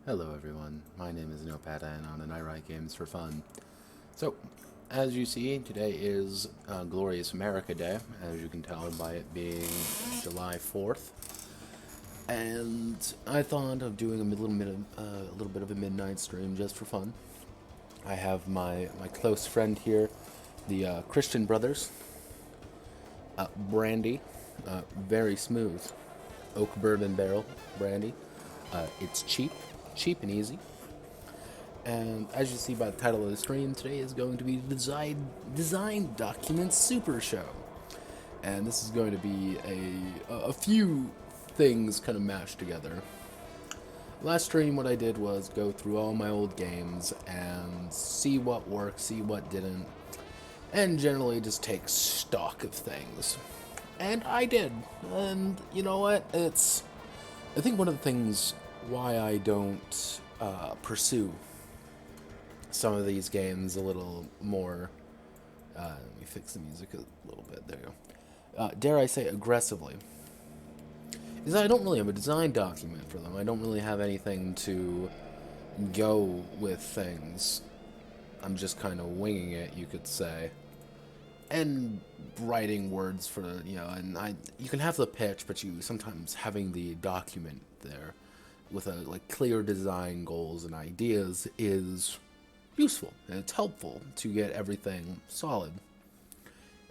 Hello everyone, my name is Nopadan and I write games for fun. So, as you see, today is Glorious America Day, as you can tell by it being July 4th. And I thought of doing a little bit of a midnight stream just for fun. I have my close friend here, the Christian brothers, brandy, very smooth, oak bourbon barrel brandy. It's cheap and easy. And as you see by the title of the stream, today is going to be the Design Document Super Show. And this is going to be a few things kind of mashed together. Last stream, what I did was go through all my old games and see what worked, see what didn't, and generally just take stock of things. And I did. And you know what? I think one of the things why I don't pursue some of these games a little more. Let me fix the music a little bit. There you go. Dare I say aggressively? Is that I don't really have a design document for them. I don't really have anything to go with things. I'm just kind of winging it, you could say, and writing words for And you can have the pitch, but you sometimes having the document there with a clear design goals and ideas is useful and it's helpful to get everything solid.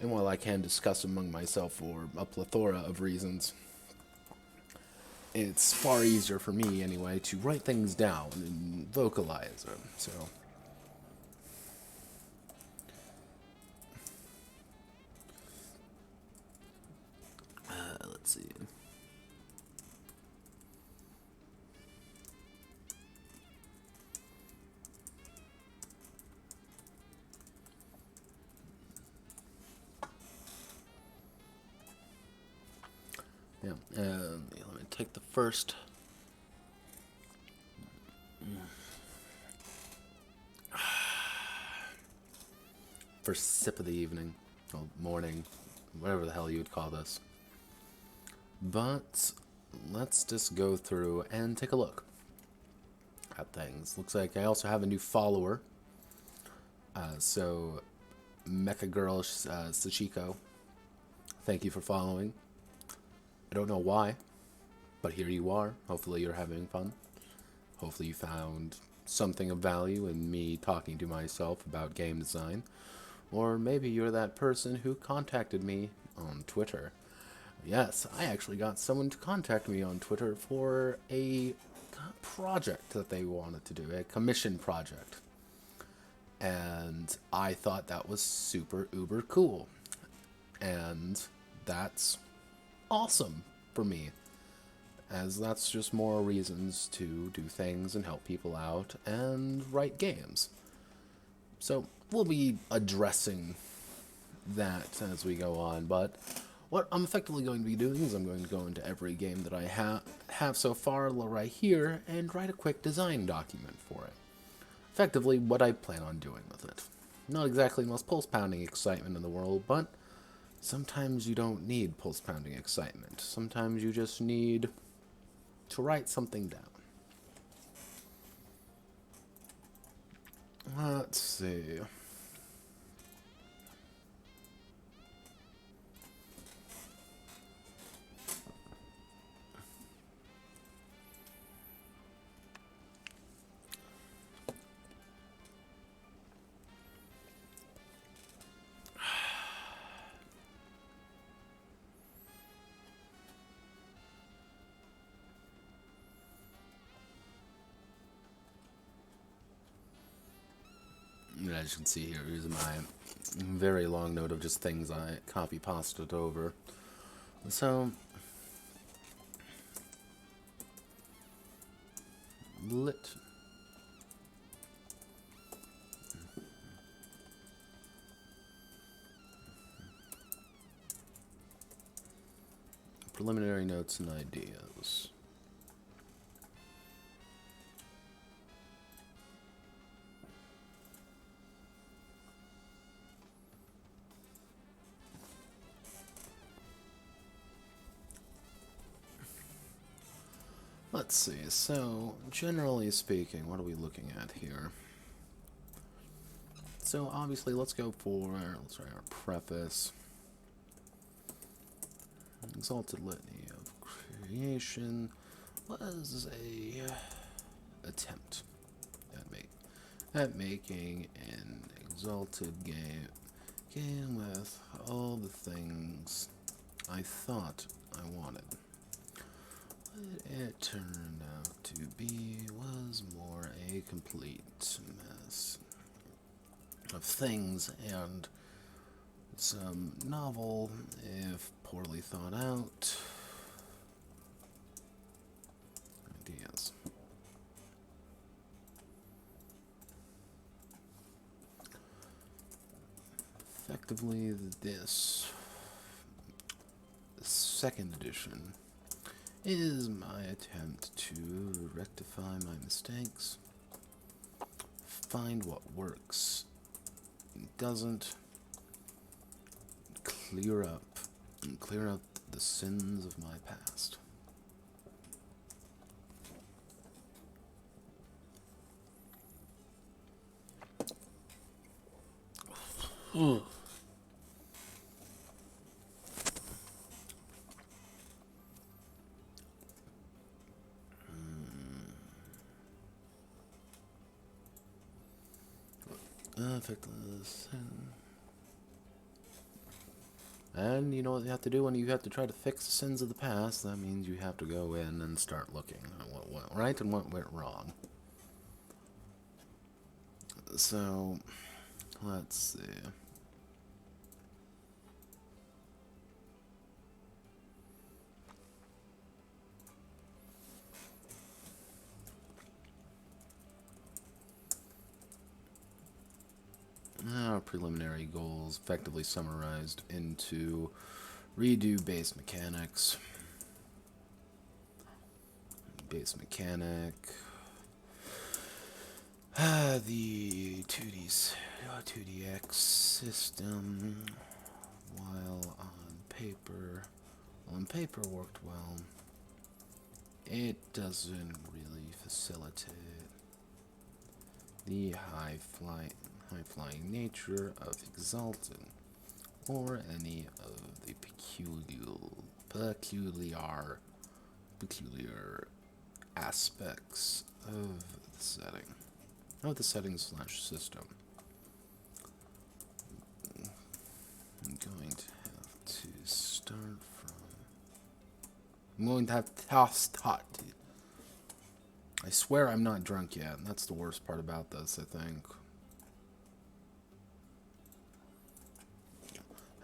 And while I can discuss among myself for a plethora of reasons, it's far easier for me anyway to write things down and vocalize them. So let's see. Yeah, let me take the first sip of the evening, or morning, whatever the hell you would call this. But let's just go through and take a look at things. Looks like I also have a new follower. So, Mecha Girl Sachiko, thank you for following. I don't know why, but here you are. Hopefully you're having fun. Hopefully you found something of value in me talking to myself about game design. Or maybe you're that person who contacted me on Twitter. Yes, I actually got someone to contact me on Twitter for a project that they wanted to do, a commission project. And I thought that was super uber cool. And that's awesome for me, as that's just more reasons to do things and help people out and write games. So we'll be addressing that as we go on, but what I'm effectively going to be doing is I'm going to go into every game that I have so far right here and write a quick design document for it. Effectively what I plan on doing with it. Not exactly the most pulse-pounding excitement in the world, but sometimes you don't need pulse-pounding excitement. Sometimes you just need to write something down. Let's see. As you can see here, here's my very long note of just things I copy-pasted over. So, lit. Preliminary notes and ideas. let's see. So, generally speaking, what are we looking at here? So, obviously, let's write our preface. Exalted Litany of Creation was a attempt at making an exalted game with all the things I thought I wanted. What it turned out to be was more a complete mess of things and some novel, if poorly thought out, ideas. Effectively, this second edition is my attempt to rectify my mistakes, find what works and doesn't, clear up the sins of my past. And you know what you have to do when you have to try to fix the sins of the past? That means you have to go in and start looking at what went right and what went wrong. So, let's see. Our preliminary goals effectively summarized into redo base mechanics. Base mechanic. The 2DX system, while on paper worked well, it doesn't really facilitate the high-flying nature of Exalted, or any of the peculiar aspects of the setting/system. I'm going to have to start from. I'm going to have to start. I swear I'm not drunk yet, and that's the worst part about this, I think.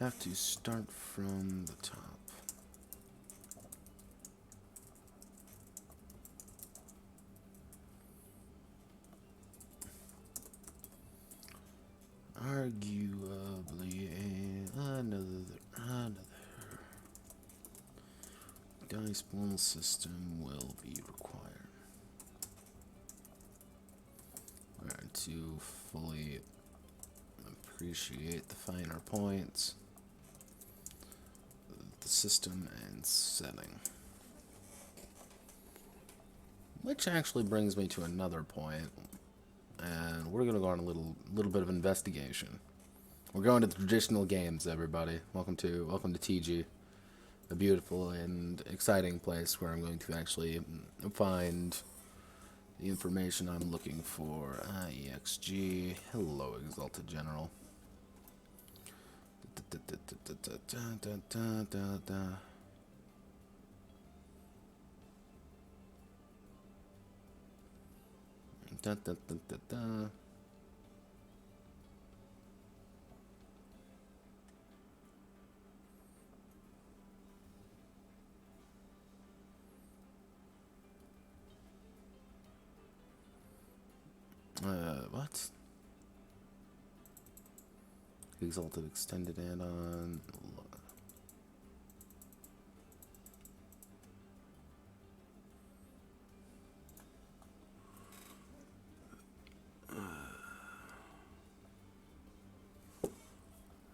I have to start from the top. Arguably another dice pool system will be required to fully appreciate the finer points of the system and setting. Which actually brings me to another point, and we're gonna go on a little bit of investigation. We're going to the traditional games, everybody. Welcome to TG, a beautiful and exciting place where I'm going to actually find the information I'm looking for. EXG. Hello, Exalted General. What? Exalted Extended add-on.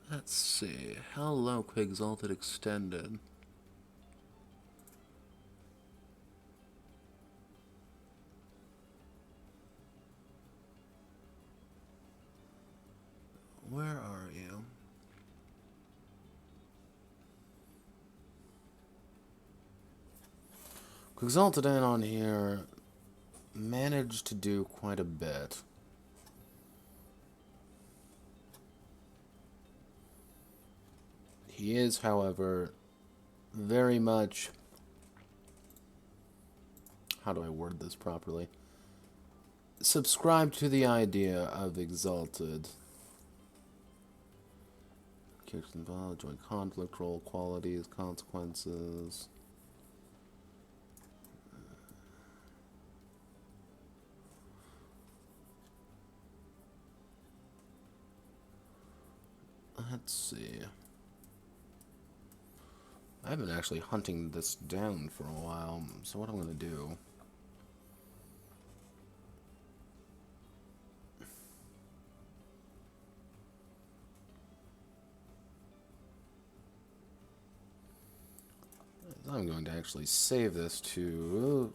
Let's see. Hello, Exalted Extended. Where are you? Exalted in on here managed to do quite a bit. He is, however, very much... How do I word this properly? Subscribe to the idea of Exalted. Characters involved, join conflict, role qualities, consequences. Let's see. I've been actually hunting this down for a while, so what I'm going to do... I'm going to actually save this to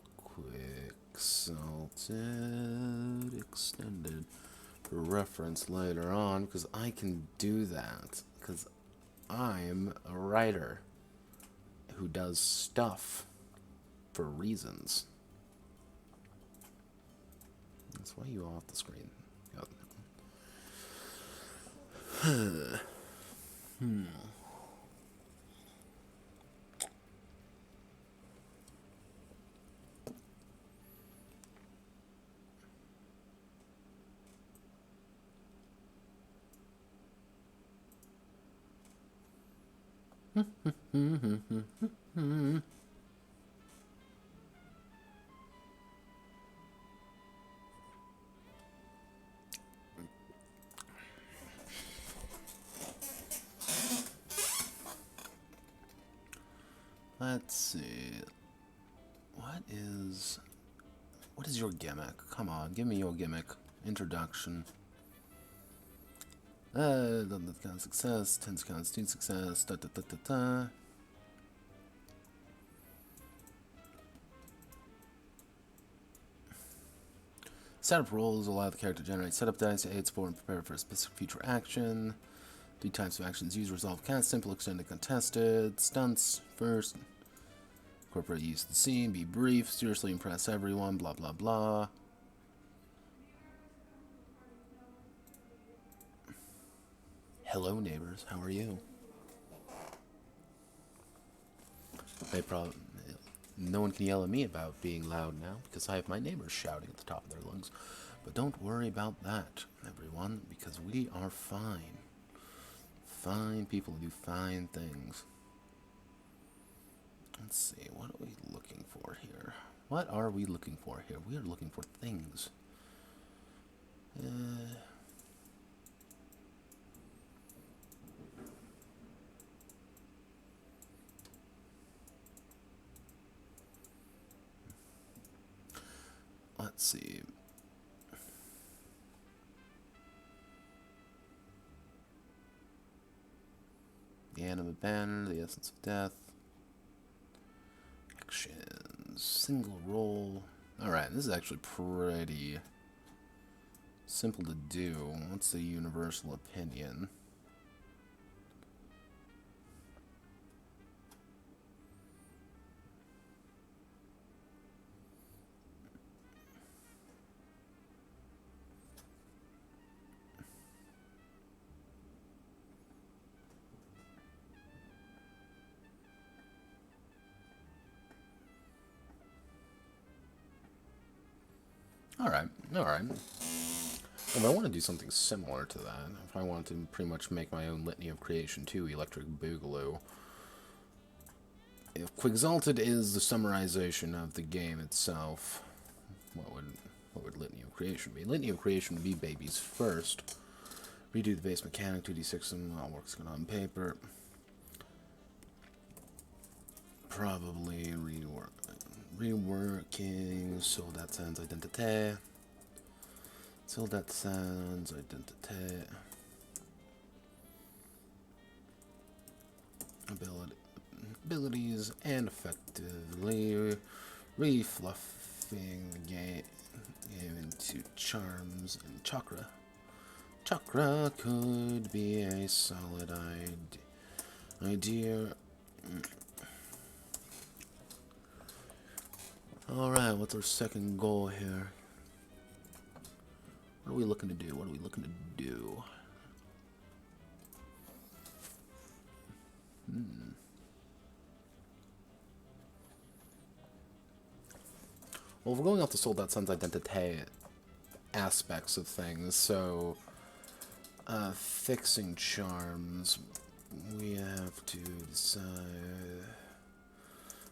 Exalted Extended for reference later on, because I can do that, because I'm a writer who does stuff for reasons. That's why you off the screen. Yep. Let's see. What is your gimmick? Come on, give me your gimmick. Introduction. Doesn't count success. Tends to count student success. Da da da da da. Setup roles allow the character to generate setup dice to aid support and prepare for a specific future action. 3 types of actions used: resolve, cast, simple, extended, contested. Stunts first. Incorporate use of the scene. Be brief. Seriously impress everyone. Blah blah blah. Hello, neighbors. How are you? No one can yell at me about being loud now because I have my neighbors shouting at the top of their lungs. But don't worry about that, everyone, because we are fine. Fine people who do fine things. Let's see, what are we looking for here? What are we looking for here? We are looking for things. Let's see. The animate banner, the essence of death. Actions. Single roll. Alright, this is actually pretty simple to do. What's the universal opinion? Alright. If I want to do something similar to that, if I want to pretty much make my own litany of creation too, Electric Boogaloo. If Quixalted is the summarization of the game itself, what would Litany of Creation be? Litany of Creation would be babies first. Redo the base mechanic, 2d6 them, all works good on paper. Probably reworking Soldat Sans Identité. Soldat Sans Identité. Abilities and effectively refluffing the game into charms and chakra Chakra could be a solid idea. Alright, what's our second goal here? What are we looking to do? What are we looking to do? Well, we're going off the Sold Out Sun's identity aspects of things, so fixing charms, we have to decide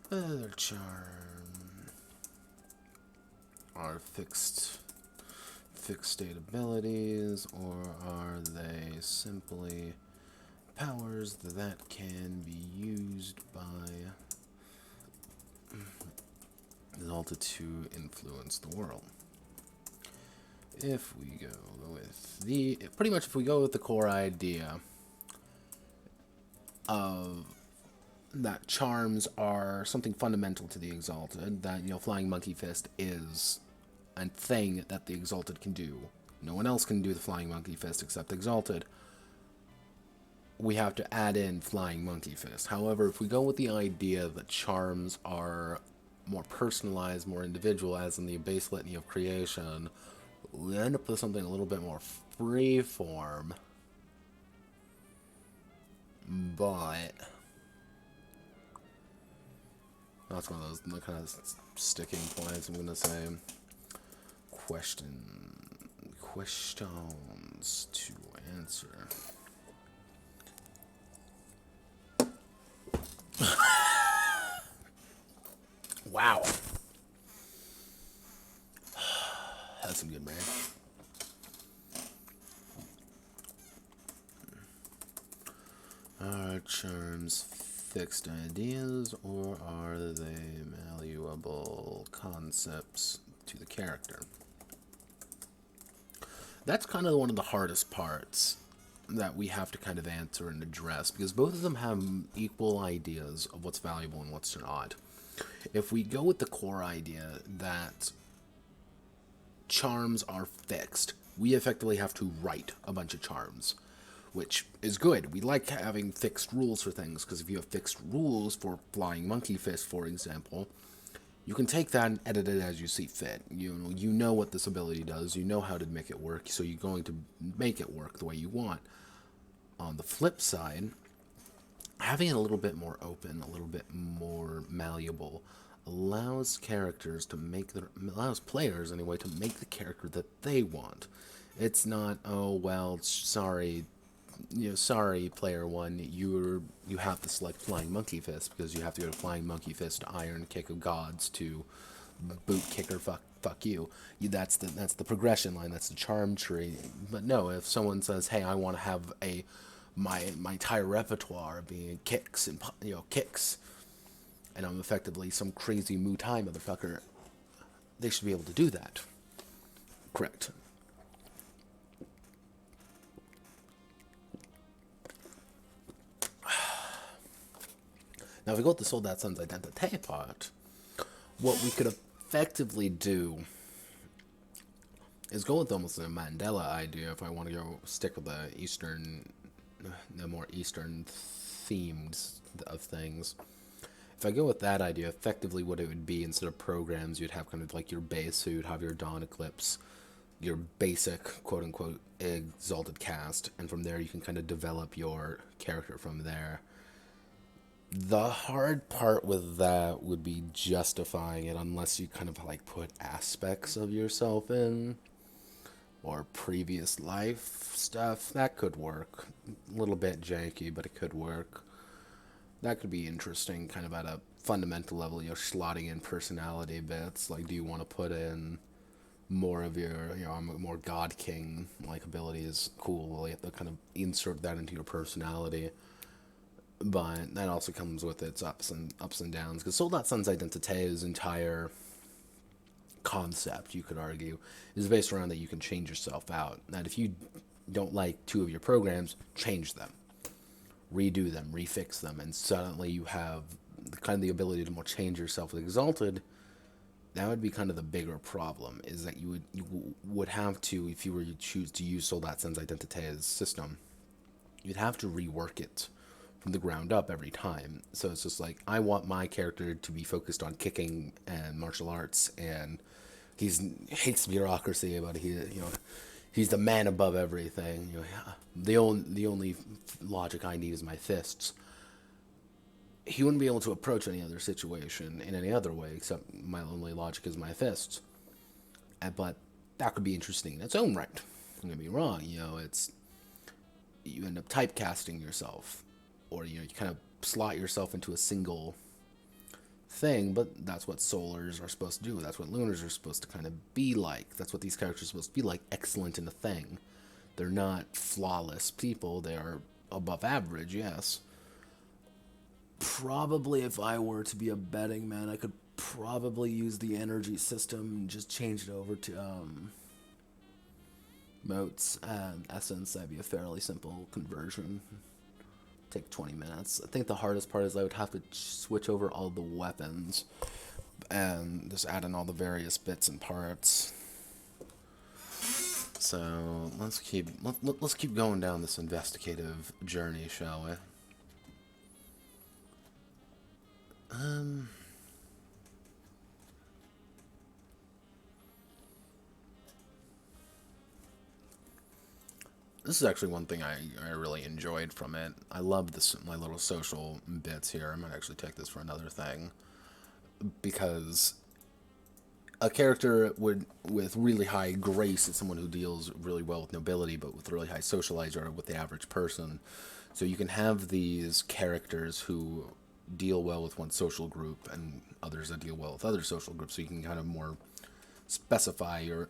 whether charm are fixed state abilities, or are they simply powers that can be used by Exalted to influence the world. If we go with if we go with the core idea of that charms are something fundamental to the Exalted, that, Flying Monkey Fist is a thing that the Exalted can do. No one else can do the Flying Monkey Fist except the Exalted. We have to add in Flying Monkey Fist. However, if we go with the idea that charms are more personalized, more individual, as in the base litany of creation, we end up with something a little bit more freeform. But that's one of those kind of sticking points. I'm gonna say questions to answer. Wow. That's some good, man. Are charms fixed ideas, or are they malleable concepts to the character? That's kind of one of the hardest parts that we have to kind of answer and address, because both of them have equal ideas of what's valuable and what's not. If we go with the core idea that charms are fixed, we effectively have to write a bunch of charms, which is good. We like having fixed rules for things, because if you have fixed rules for Flying Monkey Fist, for example, you can take that and edit it as you see fit. You know what this ability does, you know how to make it work, so you're going to make it work the way you want. On the flip side, having it a little bit more open, a little bit more malleable, allows players anyway to make the character that they want. It's not, oh well, sorry player one, you have to select Flying Monkey Fist because you have to go to Flying Monkey Fist to Iron Kick of Gods to Boot Kicker fuck you. That's the progression line, that's the charm tree. But no, if someone says, hey, I want to have my entire repertoire being kicks, and and I'm effectively some crazy Muay Thai motherfucker, they should be able to do that. Correct. Now, if we go with the Sold Out Sun's identity part, what we could effectively do is go with almost a Mandela idea, if I want to stick with the more Eastern themes of things. If I go with that idea, effectively what it would be, instead of programs, you'd have kind of like your base, so you'd have your Dawn Eclipse, your basic, quote-unquote, Exalted cast, and from there you can kind of develop your character from there. The hard part with that would be justifying it, unless you kind of like put aspects of yourself in, or previous life stuff. That could work. A little bit janky, but it could work. That could be interesting, kind of at a fundamental level. You're slotting in personality bits. Like, do you want to put in more of your, I'm a more God King like abilities? Cool. Well, you have to kind of insert that into your personality. But that also comes with its ups and downs, because Sold Out Sun's Identité's entire concept, you could argue, is based around that you can change yourself out. That if you don't like two of your programs, change them, redo them, refix them, and suddenly you have the ability to more change yourself with Exalted, That would be kind of the bigger problem, is that you would have to, if you were to choose to use Soldat Sens Identite's system, you'd have to rework it from the ground up every time. So it's just like, I want my character to be focused on kicking and martial arts, and hates bureaucracy, but he's the man above everything. The only logic I need is my fists. He wouldn't be able to approach any other situation in any other way except my only logic is my fists. But that could be interesting in its own right. Don't get me wrong. It's you end up typecasting yourself, or you kind of slot yourself into a single thing. But that's what solars are supposed to do. That's what lunars are supposed to kind of be like. That's what these characters are supposed to be like. Excellent in a thing. They're not flawless people. They are above average, yes. Probably, if I were to be a betting man, I could probably use the energy system and just change it over to motes and essence. That'd be a fairly simple conversion. Take 20 minutes. I think the hardest part is I would have to switch over all the weapons and just add in all the various bits and parts. So let's keep going down this investigative journey, shall we? This is actually one thing I really enjoyed from it. I love my little social bits here. I might actually take this for another thing, because a character with really high grace is someone who deals really well with nobility, but with really high socializer with the average person. So you can have these characters who deal well with one social group and others that deal well with other social groups, so you can kind of more specify your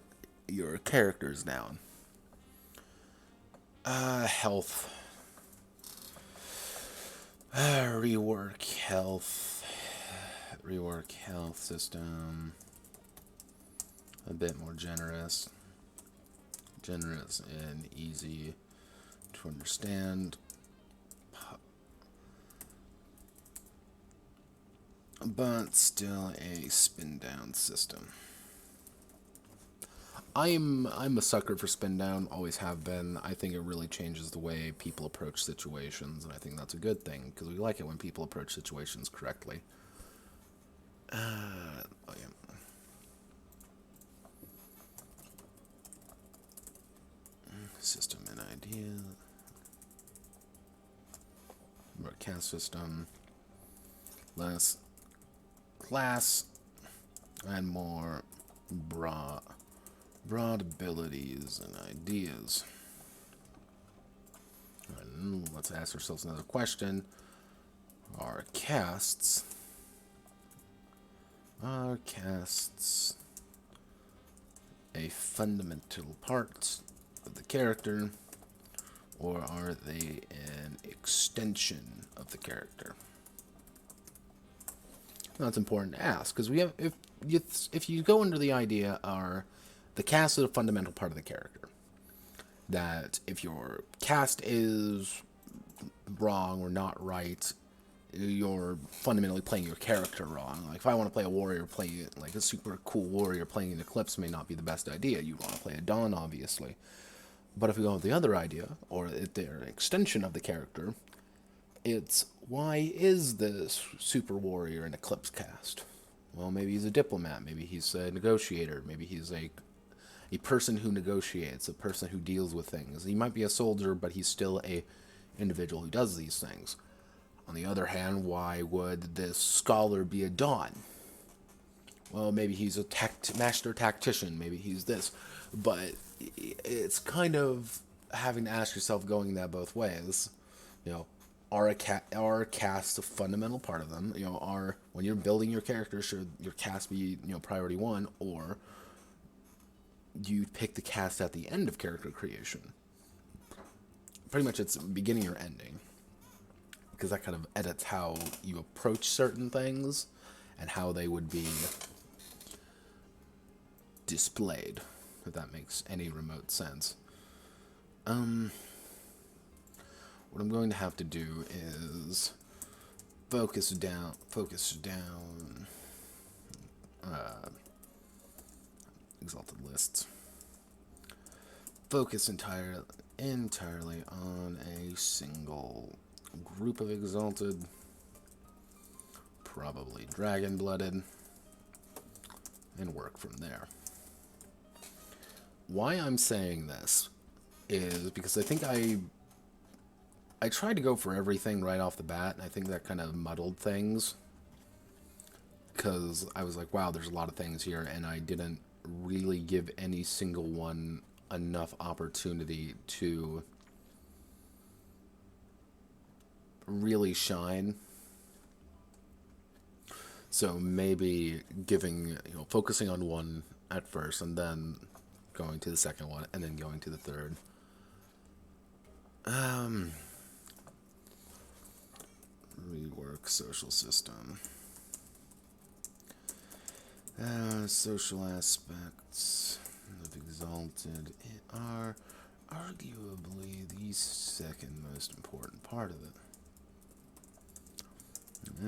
characters down. Health. Rework health. Rework health system. A bit more generous. Generous and easy to understand. But still a spin down system. I'm a sucker for spin down, always have been. I think it really changes the way people approach situations, and I think that's a good thing, because we like it when people approach situations correctly. Oh yeah. System and idea. Broadcast system. Less class and more broad abilities and ideas. And let's ask ourselves another question. Are casts a fundamental part of the character, or are they an extension of the character? That's important to ask, because we have, if you go under the idea are the cast is a fundamental part of the character, that if your cast is wrong or not right, you're fundamentally playing your character wrong. Like, if I want to play a warrior, play like a super cool warrior, playing an Eclipse may not be the best idea. You want to play a Dawn, obviously. But if we go with the other idea, or if they're an extension of the character, it's, why is this super warrior an Eclipse cast? Well, maybe he's a diplomat, maybe he's a negotiator, maybe he's a person who negotiates, a person who deals with things. He might be a soldier, but he's still a individual who does these things. On the other hand, why would this scholar be a Dawn? Well, maybe he's a master tactician, maybe he's this. But it's kind of having to ask yourself, going that both ways. Are casts a fundamental part of them? When you're building your character, should your cast be priority one, or do you pick the cast at the end of character creation? Pretty much it's beginning or ending, because that kind of edits how you approach certain things and how they would be displayed, if that makes any remote sense. What I'm going to have to do is focus down exalted lists. Focus entirely on a single group of exalted, probably dragon-blooded, and work from there. Why I'm saying this is because I think I tried to go for everything right off the bat, and I think that kind of muddled things. Because I was like, wow, there's a lot of things here, and I didn't really give any single one enough opportunity to really shine. So maybe focusing on one at first, and then going to the second one, and then going to the third. Rework social system. Social aspects of exalted are arguably the second most important part of it.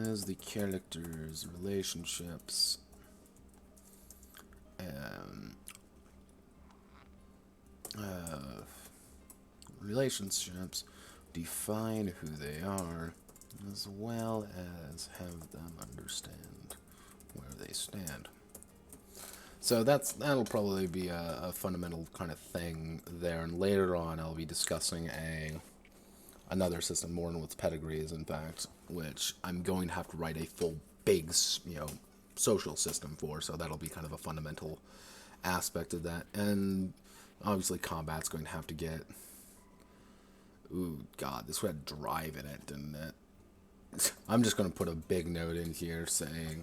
As the characters' relationships define who they are, as well as have them understand where they stand. So that'll probably be a fundamental kind of thing there, and later on I'll be discussing another system, more in with pedigrees, in fact, which I'm going to have to write a full big social system for. So that'll be kind of a fundamental aspect of that, and obviously combat's going to have to get. Ooh, God, this had drive in it, didn't it? I'm just going to put a big note in here saying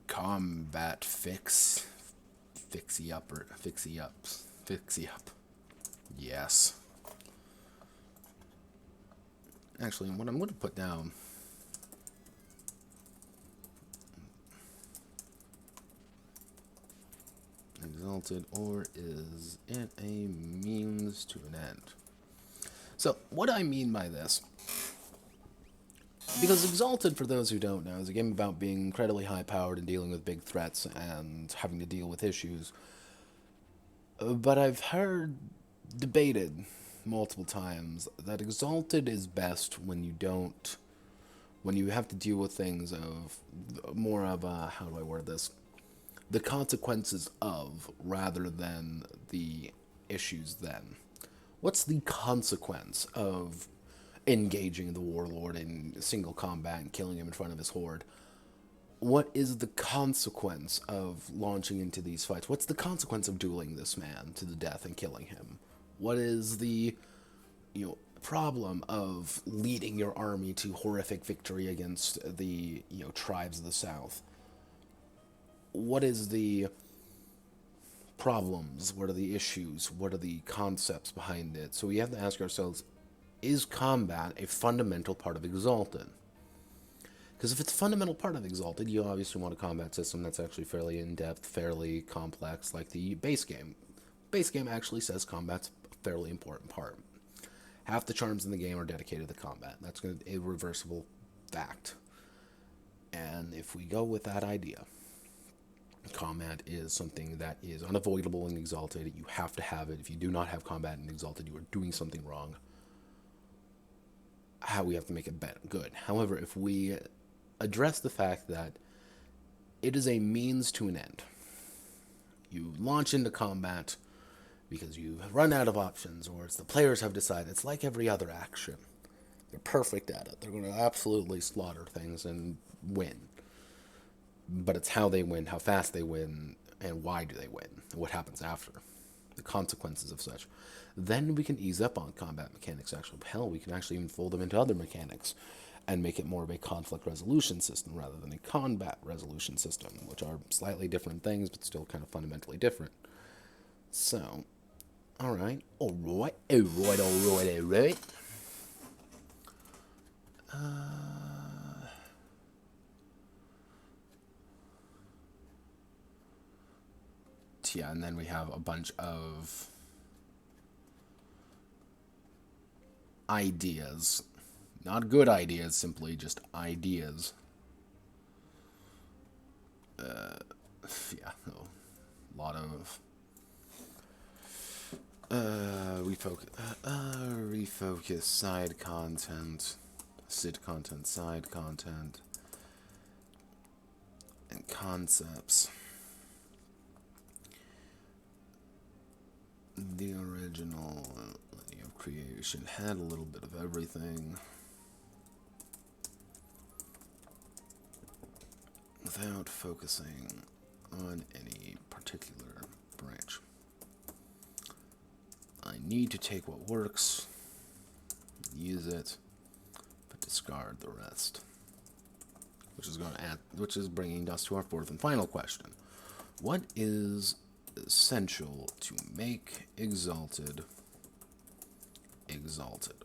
combat fixie up. Yes. Actually, what I'm going to put down, exalted, or is it a means to an end? So what I mean by this, because Exalted, for those who don't know, is a game about being incredibly high-powered and dealing with big threats and having to deal with issues. But I've heard debated multiple times that Exalted is best when you have to deal with things of more of a, how do I word this? The consequences of, rather than the issues then. What's the consequence of engaging the warlord in single combat and killing him in front of his horde? What is the consequence of launching into these fights? What's the consequence of dueling this man to the death and killing him? What is the problem of leading your army to horrific victory against the tribes of the south? What is the problems? What are the issues? What are the concepts behind it? So we have to ask ourselves, is combat a fundamental part of Exalted? Because if it's a fundamental part of Exalted, you obviously want a combat system that's actually fairly in-depth, fairly complex, like the base game. Base game actually says combat's a fairly important part. Half the charms in the game are dedicated to combat. That's an irreversible fact. And if we go with that idea, combat is something that is unavoidable in Exalted. You have to have it. If you do not have combat in Exalted, you are doing something wrong. How we have to make it good. However, if we address the fact that it is a means to an end, you launch into combat because you run out of options, or it's the players have decided. It's like every other action. They're perfect at it. They're going to absolutely slaughter things and win. But it's how they win, how fast they win, and why do they win, and what happens after. The consequences of such. Then we can ease up on combat mechanics. Actually, hell, we can actually even fold them into other mechanics and make it more of a conflict resolution system rather than a combat resolution system, which are slightly different things, but still kind of fundamentally different. So, alright. Yeah, and then we have a bunch of ideas. Not good ideas, simply just ideas. Yeah, a lot of refocus side content, SID content, side content, and concepts. The original Lineage of Creation had a little bit of everything without focusing on any particular branch. I need to take what works, use it, but discard the rest. Which is bringing us to our fourth and final question. What is essential to make Exalted exalted?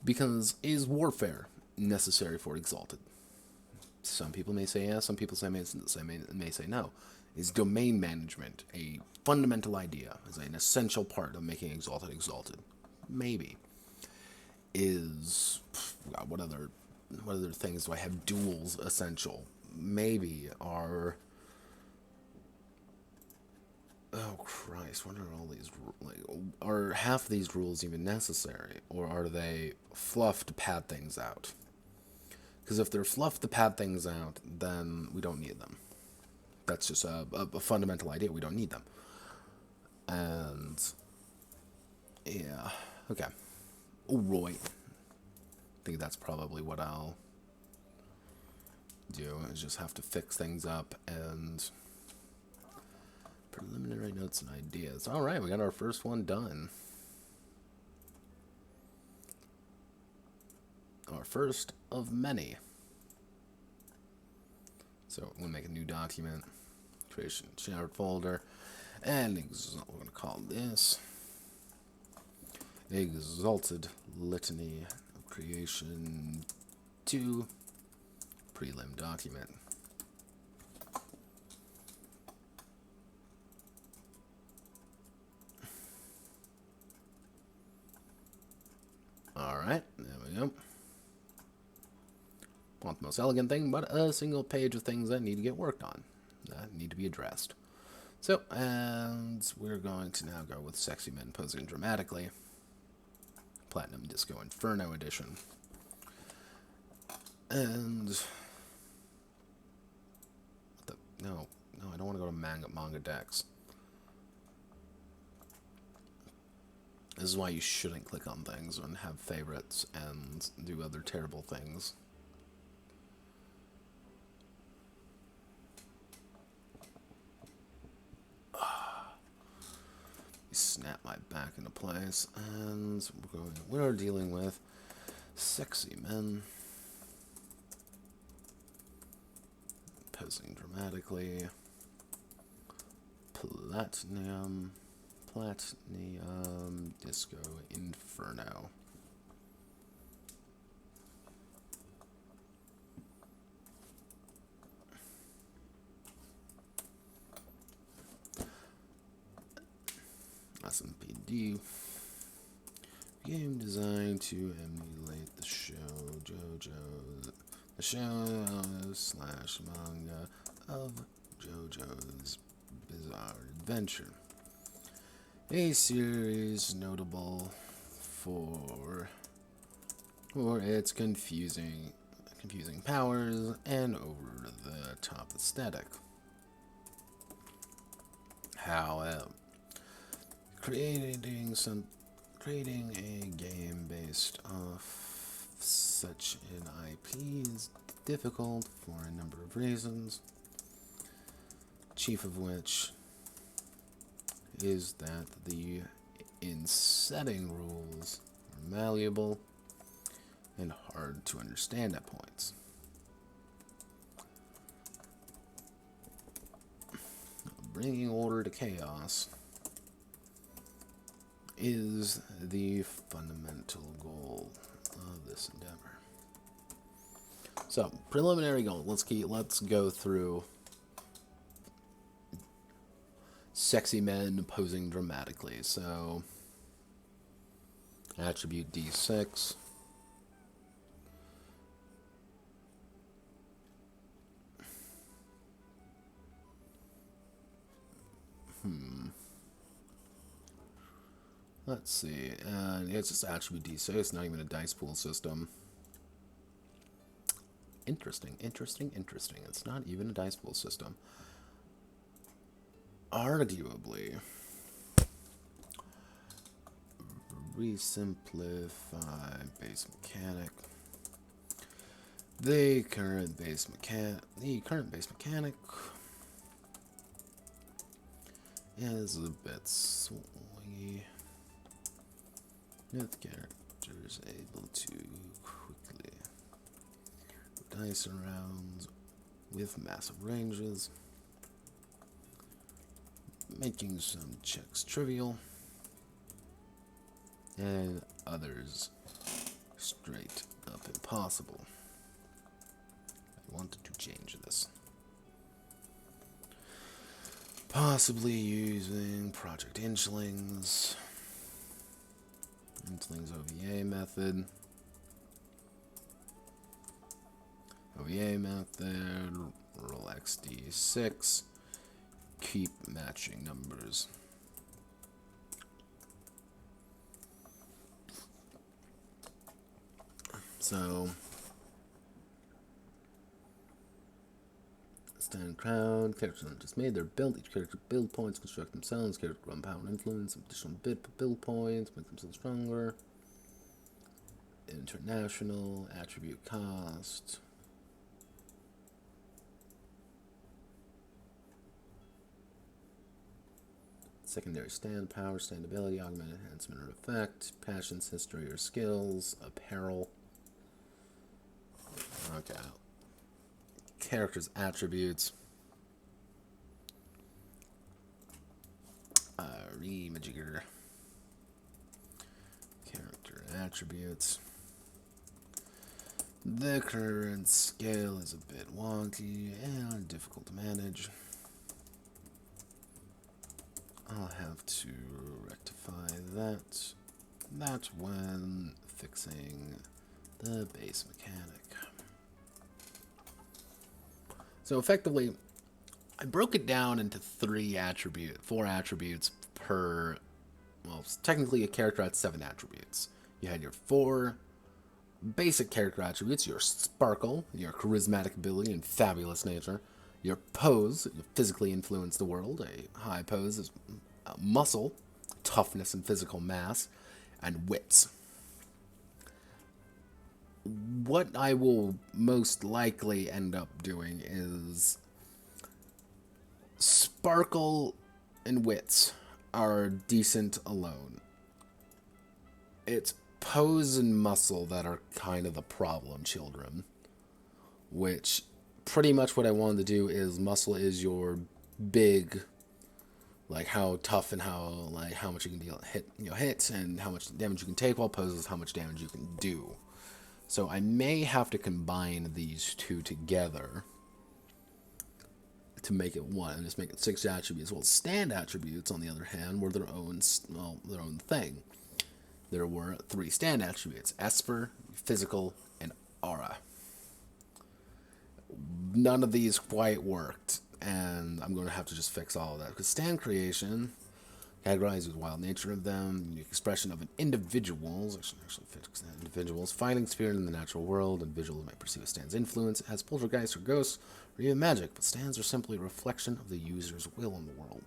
Because is warfare necessary for Exalted? Some people may say yes, some people may say no. Is domain management a fundamental idea? Is an essential part of making Exalted exalted? Maybe. Is what other things do I have? Duels essential? Maybe. Are oh Christ, what are all these, are half these rules even necessary, or are they fluff to pad things out? Because if they're fluff to pad things out, then we don't need them. That's just a fundamental idea. We don't need them. And yeah, okay. Right. I think that's probably what I'll do, is just have to fix things up. And preliminary notes and ideas. Alright, we got our first one done. Our first of many. So I'm going to make a new document. Creation shared folder. And we're going to call this Exalted Litany of Creation 2 Prelim Document. Alright, there we go. Not the most elegant thing, but a single page of things that need to get worked on, that need to be addressed. So, and we're going to now go with Sexy Men Posing Dramatically. Platinum Disco Inferno Edition. And no, I don't want to go to manga decks. This is why you shouldn't click on things and have favorites and do other terrible things. Snap my back into place, and we're dealing with Sexy Men Posing Dramatically. Platinum Disco Inferno. SMPD. Game designed to emulate the show slash manga of JoJo's Bizarre Adventure. A series notable for its confusing powers and over-the-top aesthetic. However, creating a game based off such an IP is difficult for a number of reasons, chief of which is that the in-setting rules are malleable and hard to understand at points. Bringing order to chaos is the fundamental goal of this endeavor. So, preliminary goal. Let's go through Sexy Men Posing Dramatically. So, attribute D6. Let's see. And it's just attribute D6. It's not even a dice pool system. Interesting, interesting, interesting. It's not even a dice pool system. Arguably, resimplify base mechanic. The current base mechanic is a bit swingy. With characters able to quickly dice around with massive ranges, making some checks trivial, and others straight up impossible. I wanted to change this. Possibly using Project Inchlings. Inchlings OVA method. OVA method. Roll XD6. Keep matching numbers. So, stand crowd. Characters aren't just made, they're built. Each character build points, construct themselves. Character run power and influence. Additional build points, make themselves stronger. International attribute cost. Secondary stand power, stand ability, augment, enhancement, or effect. Passions, history, or skills. Apparel. Okay. Character's attributes. Remajigger. Character attributes. The current scale is a bit wonky and difficult to manage. I'll have to rectify that. That's when fixing the base mechanic. So effectively, I broke it down into four attributes per, well, technically a character had 7 attributes. You had your 4 basic character attributes, your sparkle, your charismatic ability and fabulous nature, your pose, you physically influence the world, a high pose is muscle, toughness and physical mass, and wits. What I will most likely end up doing is sparkle and wits are decent alone. It's pose and muscle that are kind of the problem children, which pretty much what I wanted to do is muscle is your big, like how tough and how much you can hit and how much damage you can take, while pose is how much damage you can do. So I may have to combine these two together to make it one, and just make it 6 attributes. Well, stand attributes, on the other hand, were their own thing. There were 3 stand attributes: Esper, Physical, and Aura. None of these quite worked, and I'm going to have to just fix all of that. Because stand creation categorized with wild nature of them, unique expression of an individual's, actually fix that, individual's fighting spirit in the natural world. Individuals might perceive a stand's influence as poltergeist or ghosts, or even magic, but stands are simply a reflection of the user's will in the world.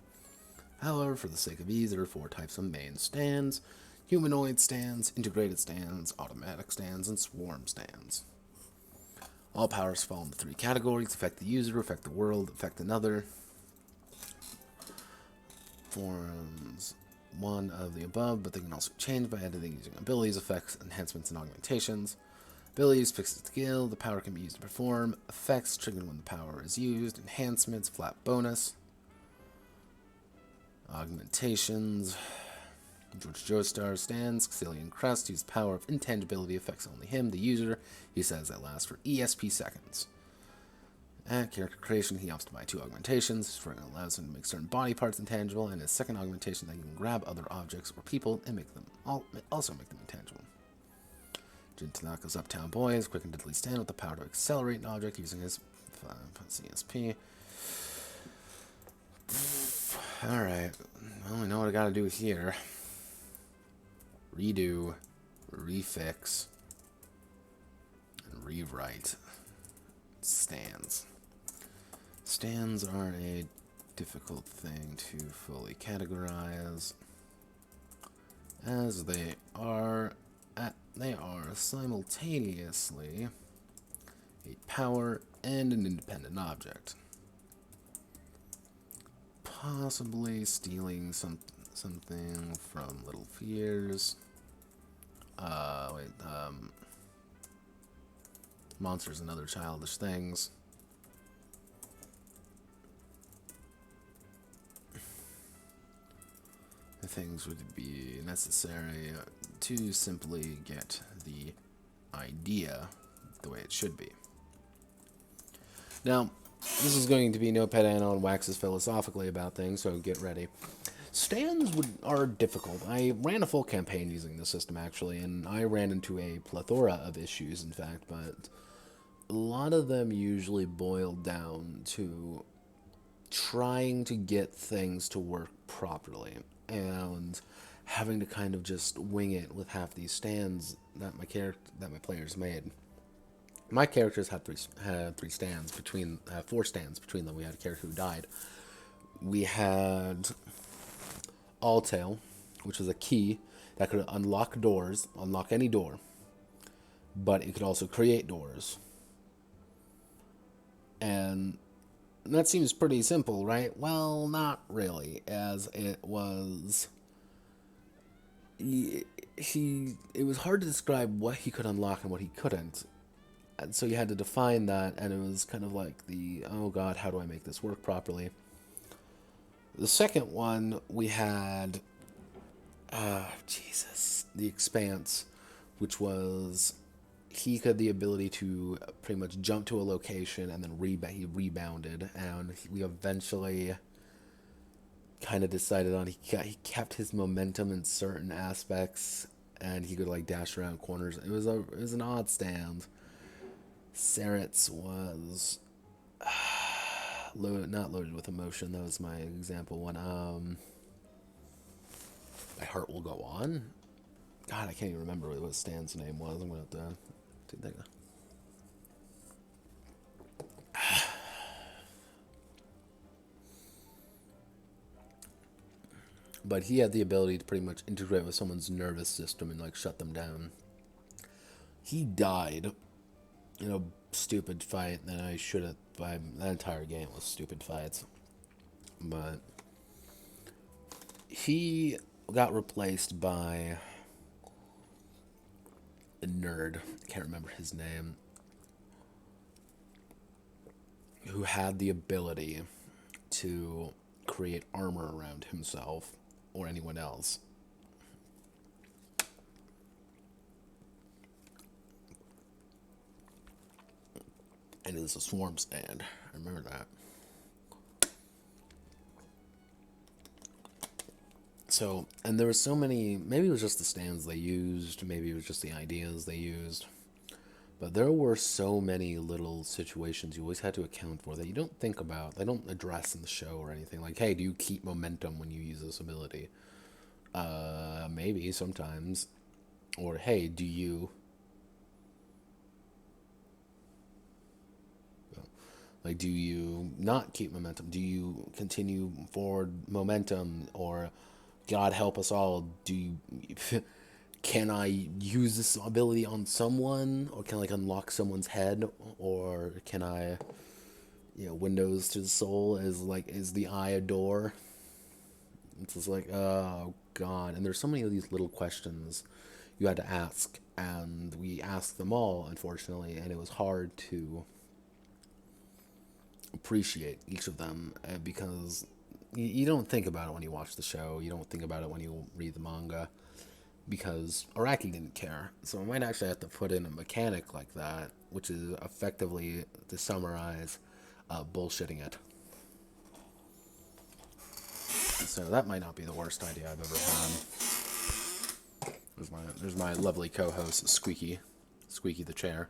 However, for the sake of ease, there are 4 types of main stands: humanoid stands, integrated stands, automatic stands, and swarm stands. All powers fall into 3 categories: affect the user, affect the world, affect another. Forms one of the above, but they can also change by editing using abilities, effects, enhancements, and augmentations. Abilities: fixed skill, the power can be used to perform. Effects: triggered when the power is used. Enhancements: flat bonus. Augmentations: George Joestar stands, Caecilian Crest, use power of intangibility, affects only him, the user. He says that lasts for ESP seconds. At character creation, he opts to buy 2 augmentations. His first allows him to make certain body parts intangible, and his second augmentation that he can grab other objects or people and make them intangible. Jin Tanaka's Uptown Boys, quick and deadly stand with the power to accelerate an object using his CSP. Alright, well, we know what I gotta do here. Redo, refix, and rewrite. Stands. Stands are a difficult thing to fully categorize, as they are simultaneously a power and an independent object. Possibly stealing something from Little Fears. Monsters and Other Childish Things. The things would be necessary to simply get the idea the way it should be. Now, this is going to be Notepad Anno and waxes philosophically about things, so get ready. Stands are difficult. I ran a full campaign using the system, actually, and I ran into a plethora of issues, in fact, but a lot of them usually boiled down to trying to get things to work properly and having to kind of just wing it with half these stands that my players made. My characters had four stands between them. We had a character who died. We had Alltail, which was a key that could unlock doors, unlock any door, but it could also create doors. And that seems pretty simple, right? Well, not really, as it was... It was hard to describe what he could unlock and what he couldn't. And so you had to define that, and it was kind of like oh god, how do I make this work properly? The second one, we had... The Expanse, which was... He had the ability to pretty much jump to a location and then he rebounded, and we eventually kind of decided on he kept his momentum in certain aspects, and he could like dash around corners. It was an odd stand. Saret's was not loaded with emotion. That was my example one. My Heart Will Go On. God, I can't even remember what Stan's name was. I'm gonna have to take that. But he had the ability to pretty much integrate with someone's nervous system and like shut them down. He died in a stupid fight that I should have. That entire game was stupid fights. But he got replaced by a nerd. I can't remember his name. Who had the ability to create armor around himself or anyone else. And it was a swarm stand. I remember that. So, and there were so many, maybe it was just the stands they used, maybe it was just the ideas they used, but there were so many little situations you always had to account for that you don't think about, they don't address in the show or anything. Like, hey, do you keep momentum when you use this ability? Maybe, sometimes. Or, hey, do you... Like, do you not keep momentum? Do you continue forward momentum? Or, God help us all, do you... Can I use this ability on someone? Or can I, like, unlock someone's head? Or can I... Windows to the soul is the eye a door? It's just like, oh, God. And there's so many of these little questions you had to ask. And we asked them all, unfortunately. And it was hard to appreciate each of them because you don't think about it when you watch the show. You don't think about it when you read the manga because Araki didn't care. So I might actually have to put in a mechanic like that, which is effectively, to summarize, bullshitting it. So that might not be the worst idea I've ever had. There's my lovely co-host, Squeaky the chair.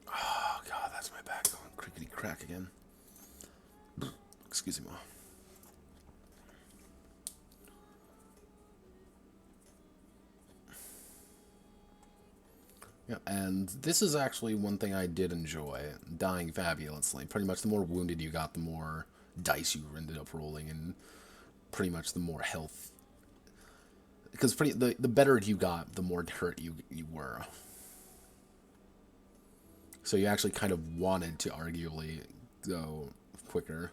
Oh, God, that's my back going crickety-crack again. Excuse me. Yeah, and this is actually one thing I did enjoy, dying fabulously. Pretty much the more wounded you got, the more dice you ended up rolling, and pretty much the more health. Because the better you got, the more hurt you were. So you actually kind of wanted to arguably go quicker.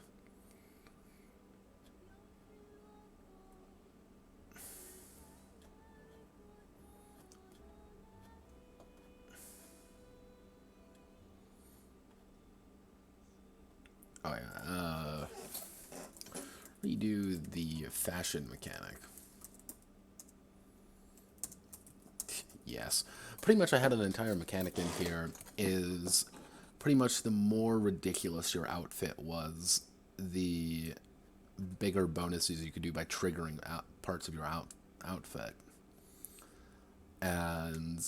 Oh yeah. Redo the fashion mechanic. Yes. Pretty much I had an entire mechanic in here is pretty much the more ridiculous your outfit was, the bigger bonuses you could do by triggering parts of your outfit. And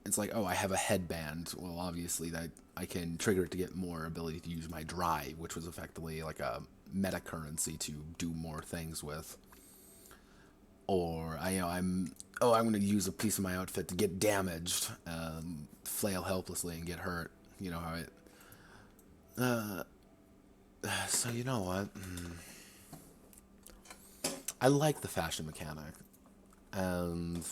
it's like, oh, I have a headband. Well, obviously that I can trigger it to get more ability to use my drive, which was effectively like a meta currency to do more things with. Or I'm going to use a piece of my outfit to get damaged, flail helplessly and get hurt. You know how it. So you know what? I like the fashion mechanic, and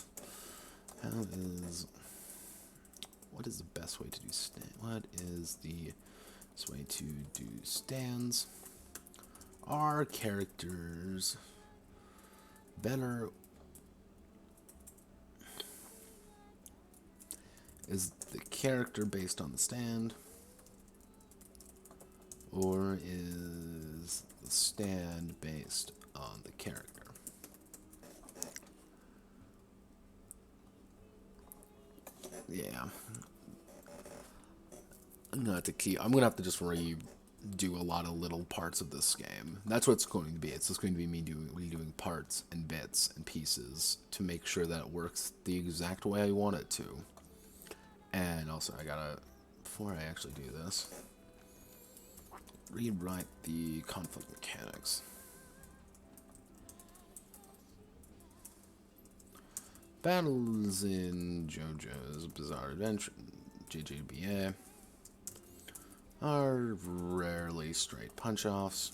what is the best way to do What is the best way to do stands? Are characters better? Is the character based on the stand? Or is the stand based on the character? Yeah. I'm gonna have to just redo a lot of little parts of this game. That's what it's going to be. It's just going to be me redoing parts and bits and pieces to make sure that it works the exact way I want it to. And also, before I actually do this, rewrite the conflict mechanics. Battles in JoJo's Bizarre Adventure, JJBA, are rarely straight punch-outs,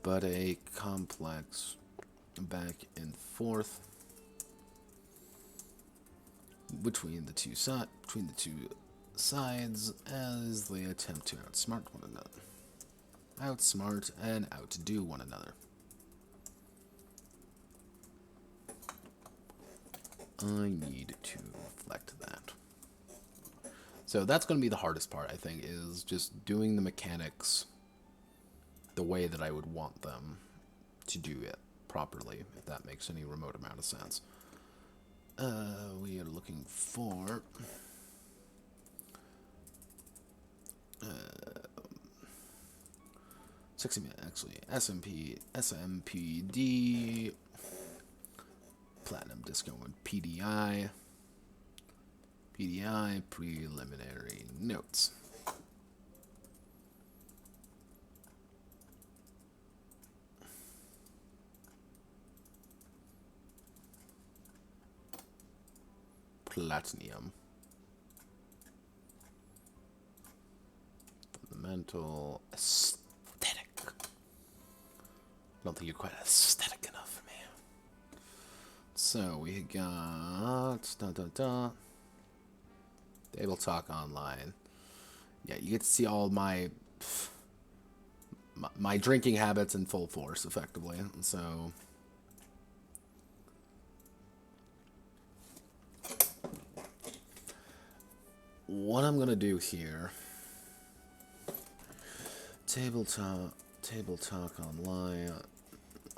but a complex back and forth between the two sides as they attempt to outsmart one another. Outsmart and outdo one another. I need to reflect that. So that's going to be the hardest part, I think, is just doing the mechanics the way that I would want them to do it properly, if that makes any remote amount of sense. We are looking for SMPD, Platinum Disco and PDI preliminary notes. Platinum. Fundamental aesthetic. I don't think you're quite aesthetic enough for me. So we got Table Talk Online. Yeah, you get to see all my drinking habits in full force, effectively. So what I'm gonna do here, Table Talk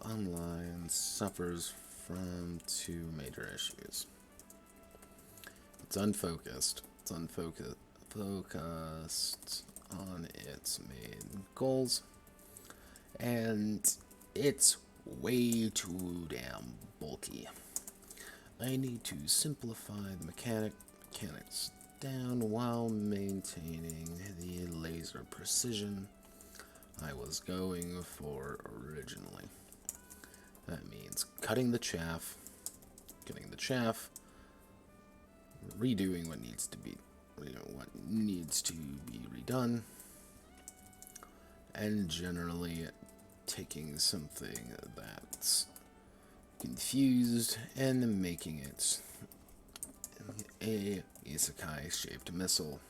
Online suffers from two major issues. It's unfocused. Focused on its main goals, and it's way too damn bulky. I need to simplify the mechanics down while maintaining the laser precision I was going for originally. That means cutting the chaff, redoing what needs to be, redone, and generally taking something that's confused and making it a isekai-shaped missile.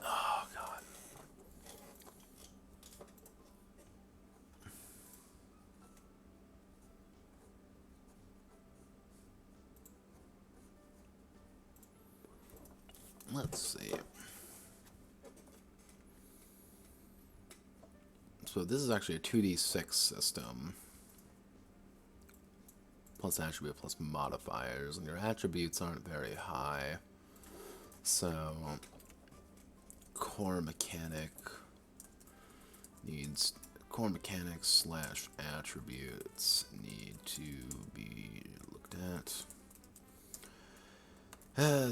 Oh, God. Let's see. So this is actually a 2d6 system, plus attribute plus modifiers, and your attributes aren't very high. So core mechanics slash attributes need to be looked at.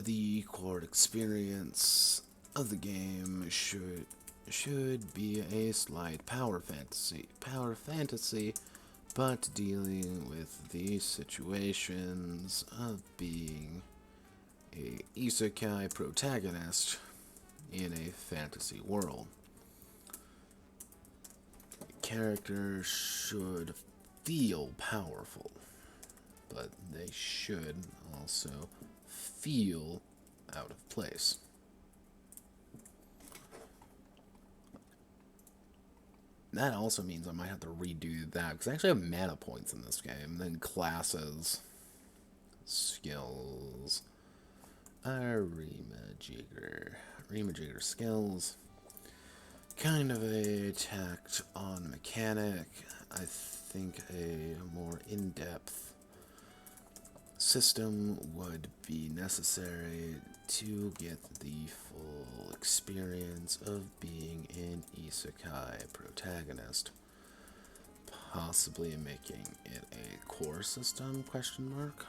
The core experience of the game should be a slight power fantasy, but dealing with the situations of being a isekai protagonist in a fantasy world. Characters should feel powerful, but they should also feel out of place. That also means I might have to redo that, because I actually have mana points in this game. Then classes, skills, Remajigger skills. Kind of a tacked on mechanic. I think a more in-depth system would be necessary to get the full experience of being an isekai protagonist. Possibly making it a core system, question mark?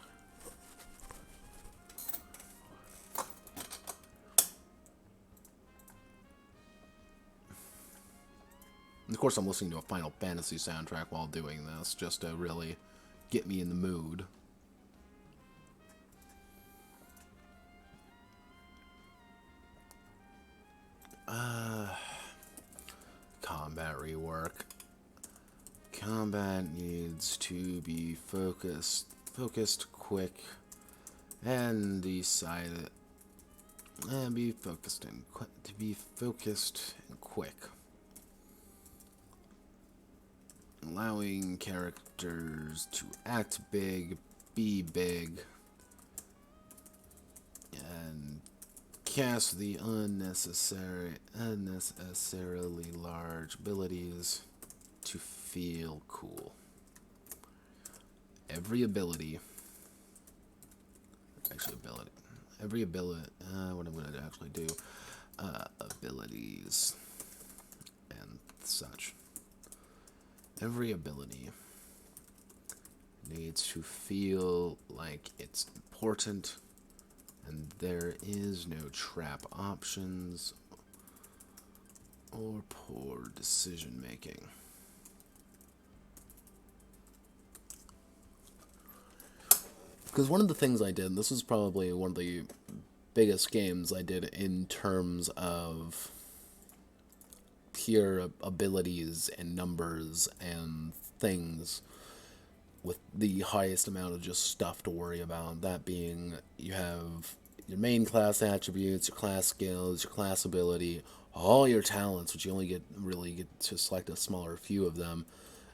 Of course, I'm listening to a Final Fantasy soundtrack while doing this, just to really get me in the mood. Combat rework. Combat needs to be focused, quick, and decided, and be focused and quick. Allowing characters to act big, be big, and cast the unnecessarily large abilities to feel cool. Every ability, what I'm going to actually do, abilities and such. Every ability needs to feel like it's important, and there is no trap options or poor decision making. Because one of the things I did, and this was probably one of the biggest games I did in terms of pure abilities and numbers and things, with the highest amount of just stuff to worry about. That being, you have your main class attributes, your class skills, your class ability, all your talents, which you only get to select a smaller few of them,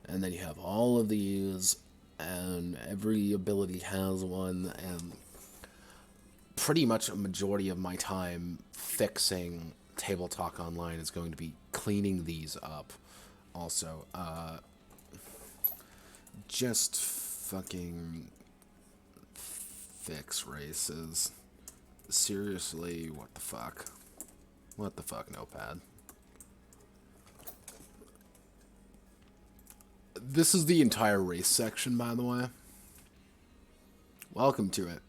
and then you have all of these, and every ability has one, and pretty much a majority of my time fixing Table Talk Online is going to be cleaning these up. Also, just fucking fix races. Seriously, what the fuck? What the fuck, Notepad? This is the entire race section, by the way. Welcome to it.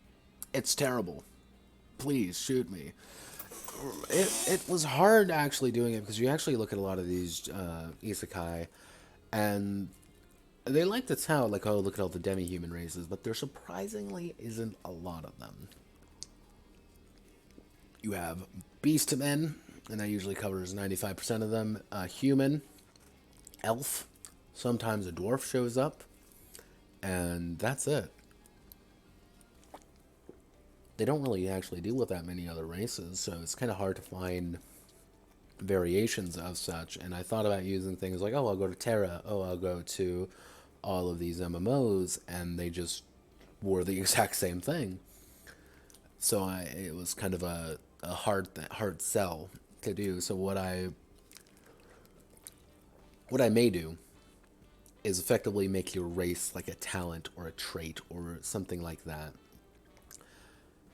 It's terrible. Please shoot me. It was hard actually doing it because you actually look at a lot of these isekai, and they like to tout like, oh, look at all the demi-human races, but there surprisingly isn't a lot of them. You have beast men, and that usually covers 95% of them. Human, elf, sometimes a dwarf shows up, and that's it. They don't really actually deal with that many other races, so it's kind of hard to find variations of such. And I thought about using things like, oh, I'll go to Terra, oh, I'll go to all of these MMOs, and they just were the exact same thing. So it was kind of a hard sell to do. So what I may do is effectively make your race like a talent or a trait or something like that.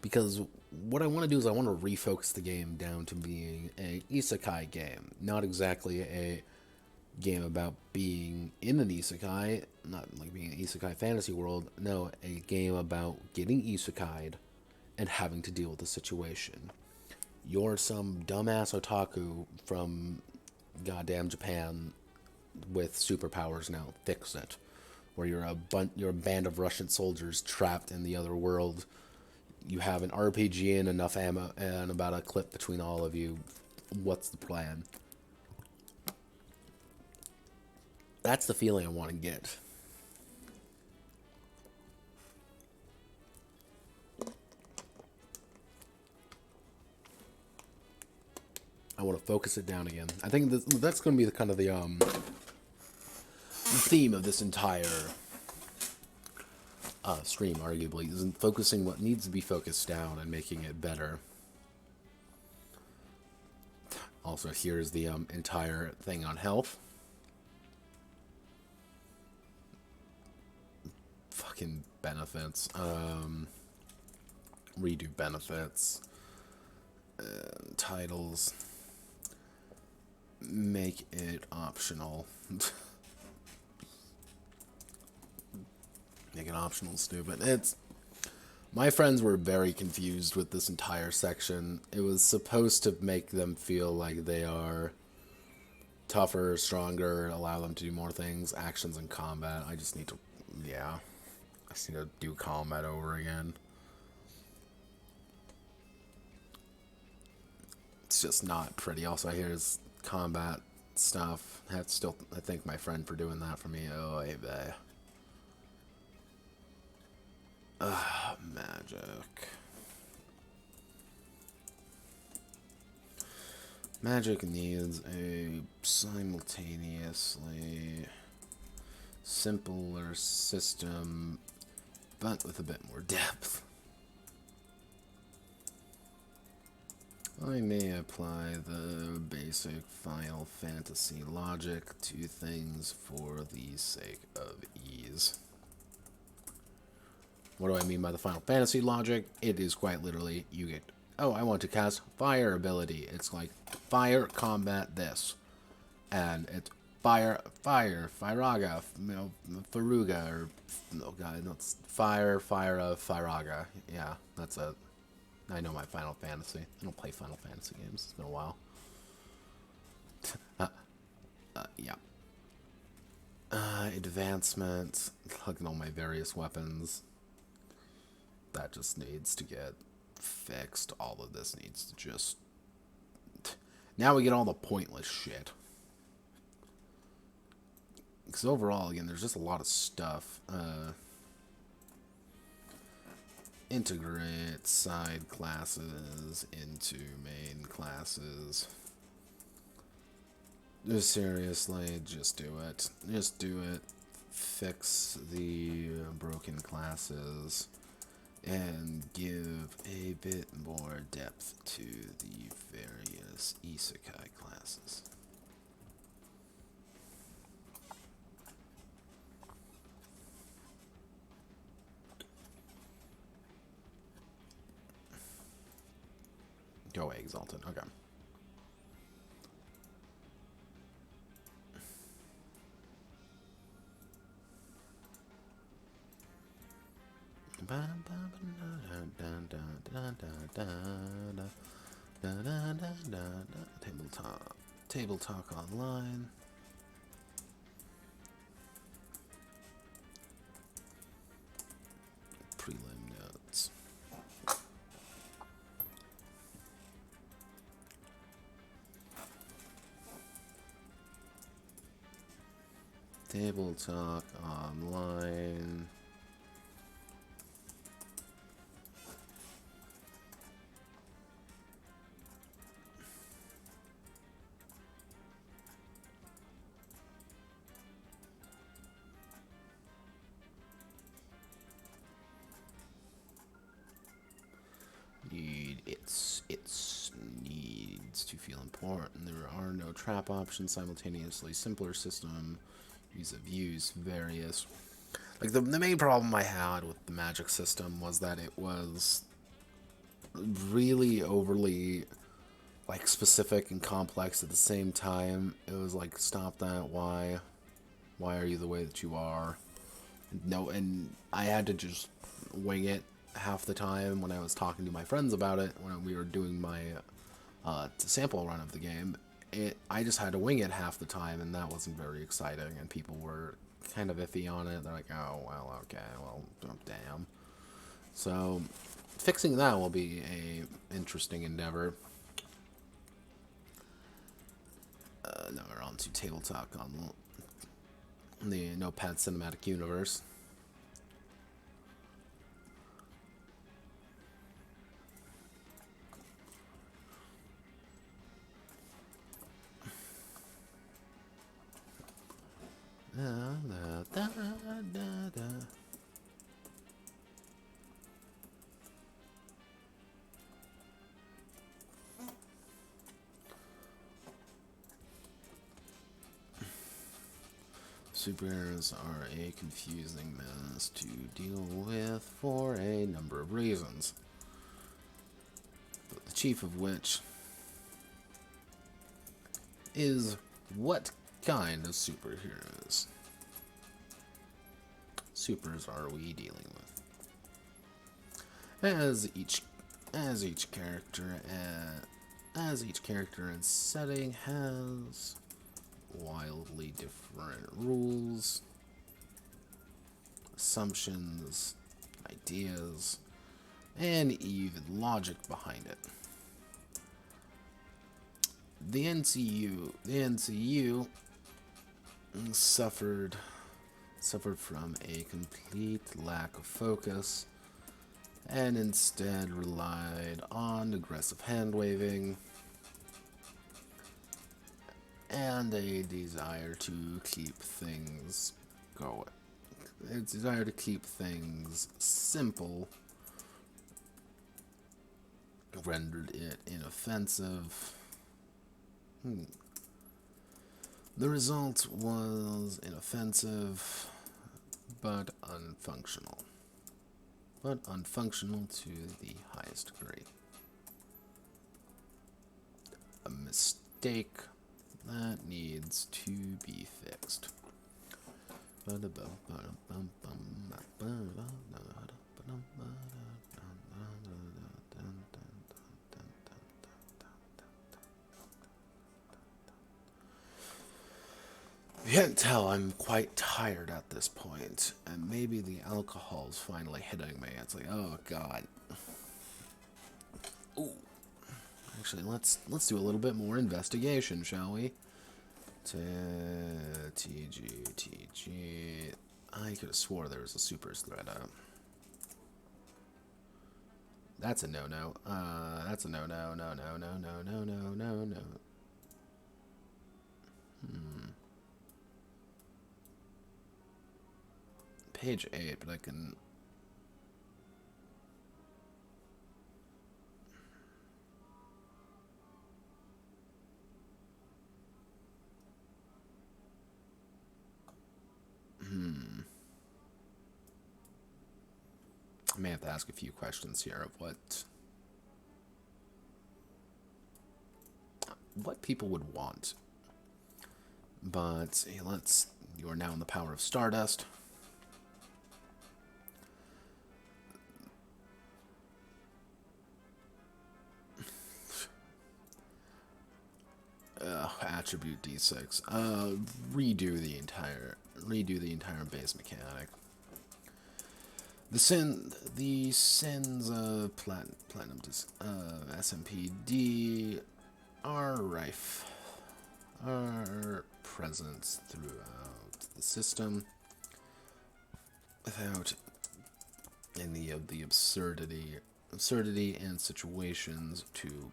Because what I want to do is I want to refocus the game down to being a isekai game. Not exactly a game about being in an isekai, not like being an isekai fantasy world. No, a game about getting isekai'd and having to deal with the situation. You're some dumbass otaku from goddamn Japan with superpowers now. Fix it. Or you're a band of Russian soldiers trapped in the other world. You have an RPG and enough ammo and about a clip between all of you. What's the plan? That's the feeling I want to get. I want to focus it down again. I think that's going to be the kind of the theme of this entire stream, arguably, is focusing what needs to be focused down and making it better. Also, here's the entire thing on health. Fucking benefits. Redo benefits. Titles. Make it optional. Make it optional, stupid. My friends were very confused with this entire section. It was supposed to make them feel like they are tougher, stronger, allow them to do more things, actions and combat. I just need to do combat over again. It's just not pretty. Also, here's combat stuff. I thank my friend for doing that for me. Oh, hey, bae. Magic. Magic needs a simultaneously simpler system, but with a bit more depth. I may apply the basic Final Fantasy logic to things for the sake of ease. What do I mean by the Final Fantasy logic? It is quite literally, you get, oh, I want to cast fire ability. It's like, fire, combat, this. And it's firaga, faruga, or, oh god, that's firaga. Yeah, that's it. I know my Final Fantasy. I don't play Final Fantasy games. It's been a while. Yeah. Advancement. Look at all my various weapons. That just needs to get fixed. All of this needs to just... Now we get all the pointless shit. Because overall, again, there's just a lot of stuff. Integrate side classes into main classes. Just seriously, just do it. Just do it. Fix the broken classes. And give a bit more depth to the various isekai classes. Go away, Exalted. Okay. Table Talk Online. Prelim notes. Table Talk Online. It needs to feel important. There are no trap options simultaneously. Simpler system. Ease of use. Various. Like the main problem I had with the magic system was that it was really overly like specific and complex at the same time. It was like, stop that. Why are you the way that you are? No, and I had to just wing it half the time when I was talking to my friends about it, when we were doing my sample run of the game. I just had to wing it half the time, and that wasn't very exciting, and people were kind of iffy on it. They're like, oh, well, okay, well, damn. So fixing that will be a interesting endeavor. Now we're on to Table Talk on the Notepad Cinematic Universe. Superheroes are a confusing mess to deal with for a number of reasons, but the chief of which is what kind of superheroes are we dealing with? As each character and setting has wildly different rules, assumptions, ideas, and even logic behind it. The NCU suffered from a complete lack of focus and instead relied on aggressive hand-waving and a desire to keep things going. A desire to keep things simple rendered it inoffensive. The result was inoffensive, but unfunctional. To the highest degree. A mistake that needs to be fixed. You can't tell I'm quite tired at this point, and maybe the alcohol's finally hitting me. It's like, oh god. Ooh. Actually, let's do a little bit more investigation, shall we? TG. I could have swore there was a supers thread out. That's a no-no. That's a no-no. No. Page 8, but I can... I may have to ask a few questions here of what people would want. But hey, you are now in the power of Stardust. attribute D6. Redo the entire base mechanic. The sins of platinum disc, SMPD are rife, are present throughout the system, without any of the absurdity and situations to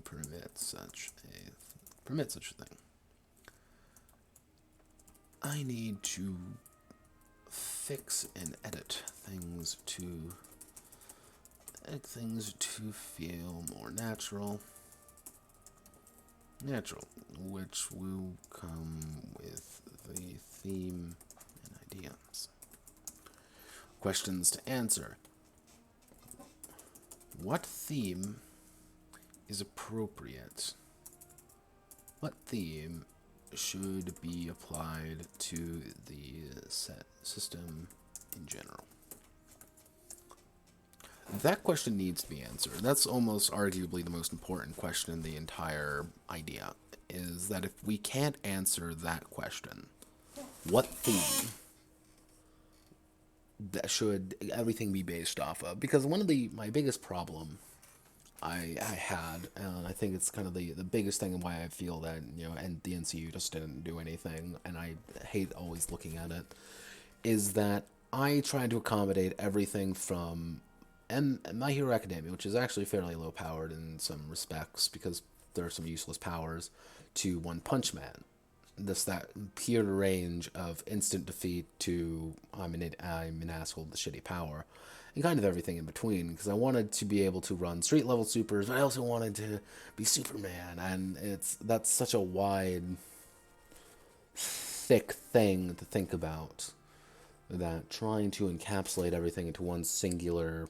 permit such a thing. I need to fix and edit things to feel more natural, which will come with the theme and ideas. Questions to answer. What theme is appropriate? What theme should be applied to the set system in general? That question needs to be answered. That's almost arguably the most important question in the entire idea, is that if we can't answer that question, what theme that should everything be based off of? Because one of my biggest problem I had, and I think it's kind of the biggest thing and why I feel that, and the NCU just didn't do anything, and I hate always looking at it, is that I tried to accommodate everything from My Hero Academia, which is actually fairly low powered in some respects because there are some useless powers, to One Punch Man. That pure range of instant defeat to I'm an asshole with a shitty power, and kind of everything in between, because I wanted to be able to run street level supers, but I also wanted to be Superman, and that's such a wide, thick thing to think about, that trying to encapsulate everything into one singular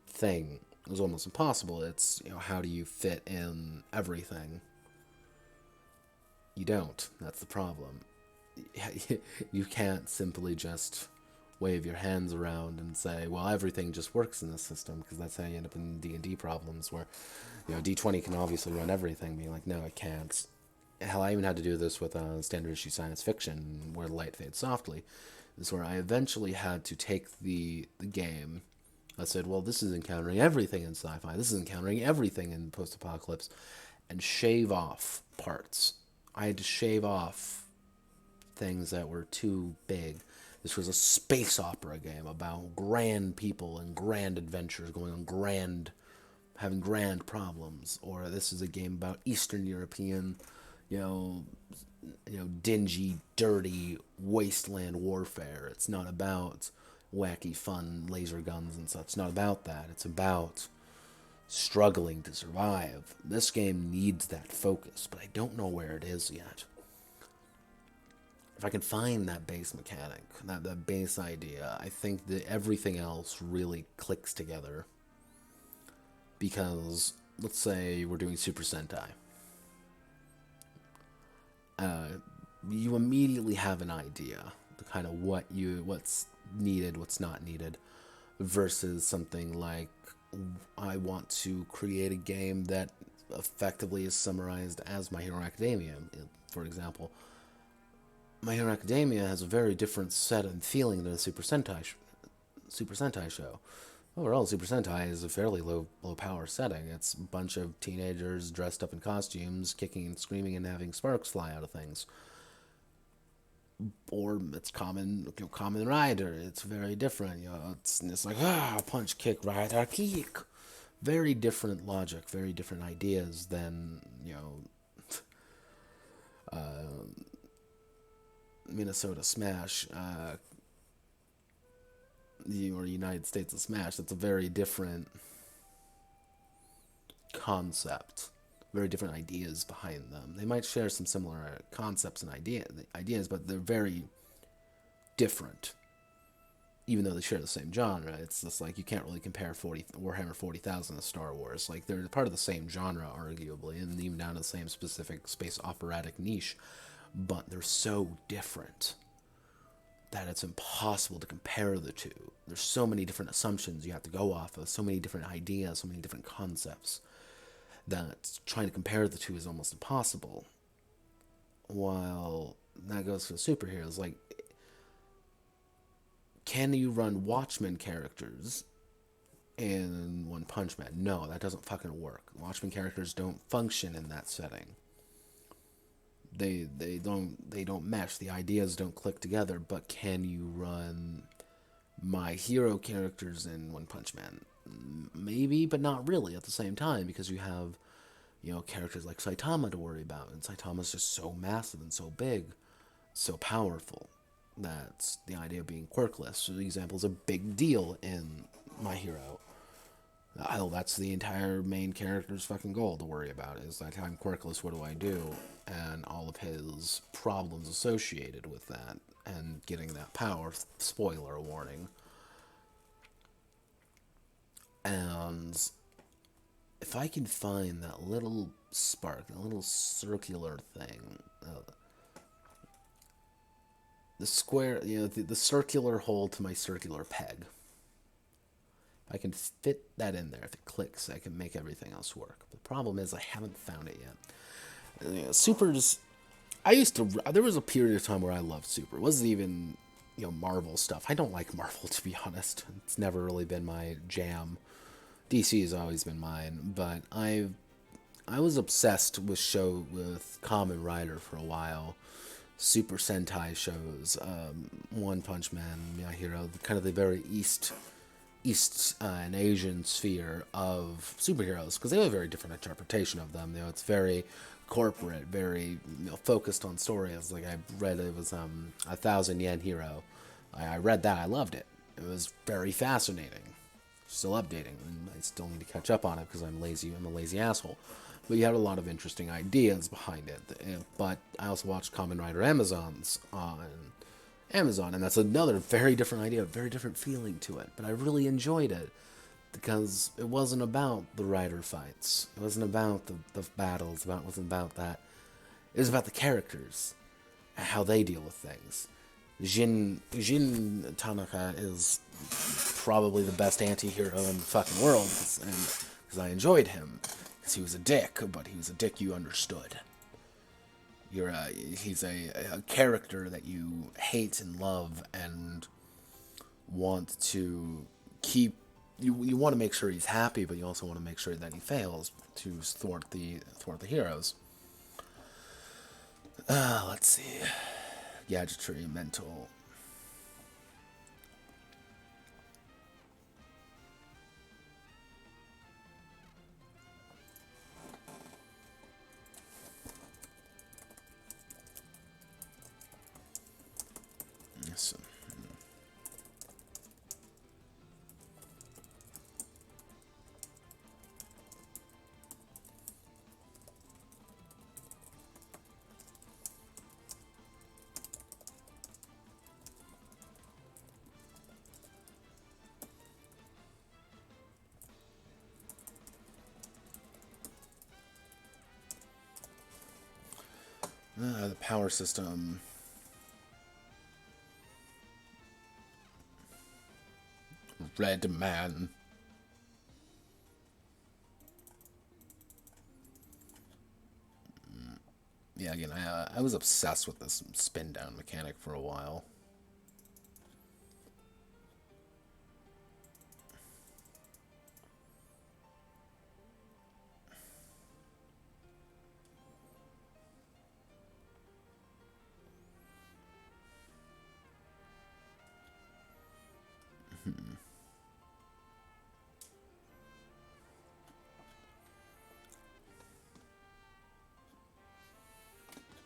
thing is almost impossible. It's, how do you fit in everything? You don't. That's the problem. You can't simply just wave your hands around and say, well, everything just works in this system, because that's how you end up in D&D problems where, D20 can obviously run everything, being like, no, it can't. Hell, I even had to do this with standard issue science fiction, where light fades softly. Is where I eventually had to take the game. I said, well, this is encountering everything in sci-fi. This is encountering everything in post-apocalypse, and shave off parts. I had to shave off things that were too big. This was a space opera game about grand people and grand adventures going on having grand problems. Or this is a game about Eastern European, dingy, dirty wasteland warfare. It's not about wacky, fun laser guns and such. It's not about that. It's about struggling to survive. This game needs that focus, but I don't know where it is yet. If I can find that base mechanic, that base idea, I think that everything else really clicks together. Because, let's say we're doing Super Sentai. You immediately have an idea, the kind of what's needed, what's not needed, versus something like, I want to create a game that effectively is summarized as My Hero Academia. For example, My Hero Academia has a very different set and feeling than a Super Sentai show. Overall, Super Sentai is a fairly low power setting. It's a bunch of teenagers dressed up in costumes, kicking and screaming and having sparks fly out of things. Or it's Kamen Rider. It's very different. It's like punch, kick, rider, kick. Very different logic, very different ideas than Minnesota Smash, or United States of Smash. That's a very different concept. Very different ideas behind them. They might share some similar concepts and ideas, but they're very different. Even though they share the same genre, it's just like you can't really compare Warhammer 40,000 to Star Wars. Like, they're part of the same genre, arguably, and even down to the same specific space operatic niche, but they're so different that it's impossible to compare the two. There's so many different assumptions you have to go off of, so many different ideas, so many different concepts, that trying to compare the two is almost impossible. While that goes for superheroes, like, can you run Watchmen characters in One Punch Man? No, that doesn't fucking work. Watchmen characters don't function in that setting. They don't mesh. The ideas don't click together. But can you run My Hero characters in One Punch Man? Maybe, but not really at the same time, because you have, characters like Saitama to worry about, and Saitama's just so massive and so big, so powerful. That's the idea of being quirkless. So the example is a big deal in My Hero. Hell, that's the entire main character's fucking goal to worry about, is that I'm quirkless, what do I do? And all of his problems associated with that, and getting that power. Spoiler warning. And if I can find that little spark, that little circular thing, the square, the circular hole to my circular peg, I can fit that in there. If it clicks, I can make everything else work. The problem is I haven't found it yet. Supers, there was a period of time where I loved Super. It wasn't even, Marvel stuff. I don't like Marvel, to be honest. It's never really been my jam. DC has always been mine, but I was obsessed with Kamen Rider for a while. Super Sentai shows, One Punch Man, My Hero, kind of the very East and Asian sphere of superheroes, because they have a very different interpretation of them. It's very corporate, very focused on stories. Like, I read it was 1,000 Yen Hero. I read that. I loved it. It was very fascinating. Still updating, and I still need to catch up on it because I'm lazy. I'm a lazy asshole. But you had a lot of interesting ideas behind it. But I also watched Kamen Rider Amazons on Amazon, and that's another very different idea, very different feeling to it. But I really enjoyed it because it wasn't about the rider fights. It wasn't about the battles. It wasn't about that. It was about the characters and how they deal with things. Jin Tanaka is probably the best anti-hero in the fucking world, because I enjoyed him. Because he was a dick, but he was a dick you understood. He's a character that you hate and love and want to keep. You want to make sure he's happy, but you also want to make sure that he fails to thwart the heroes. Let's see. Gadgetry, mental. Yes. The power system. Red Man. Yeah, again, I was obsessed with this spin down mechanic for a while.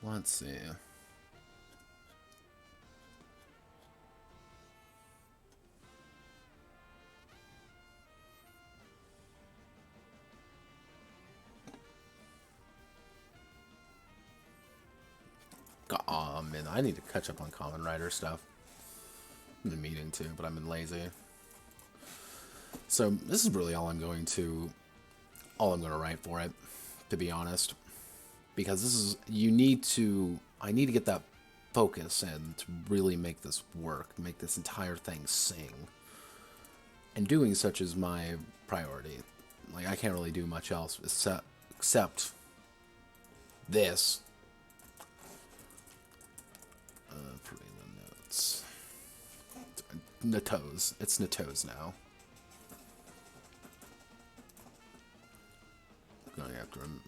Let's see. Man, I need to catch up on Kamen Rider stuff. I've been meaning to, but I've been lazy. So this is really all I'm going to write for it, to be honest, because this is I need to get that focus and to really make this work, make this entire thing sing. And doing such is my priority. Like, I can't really do much else except this. Putting the notes. Natos. It's Natos now. Going after him.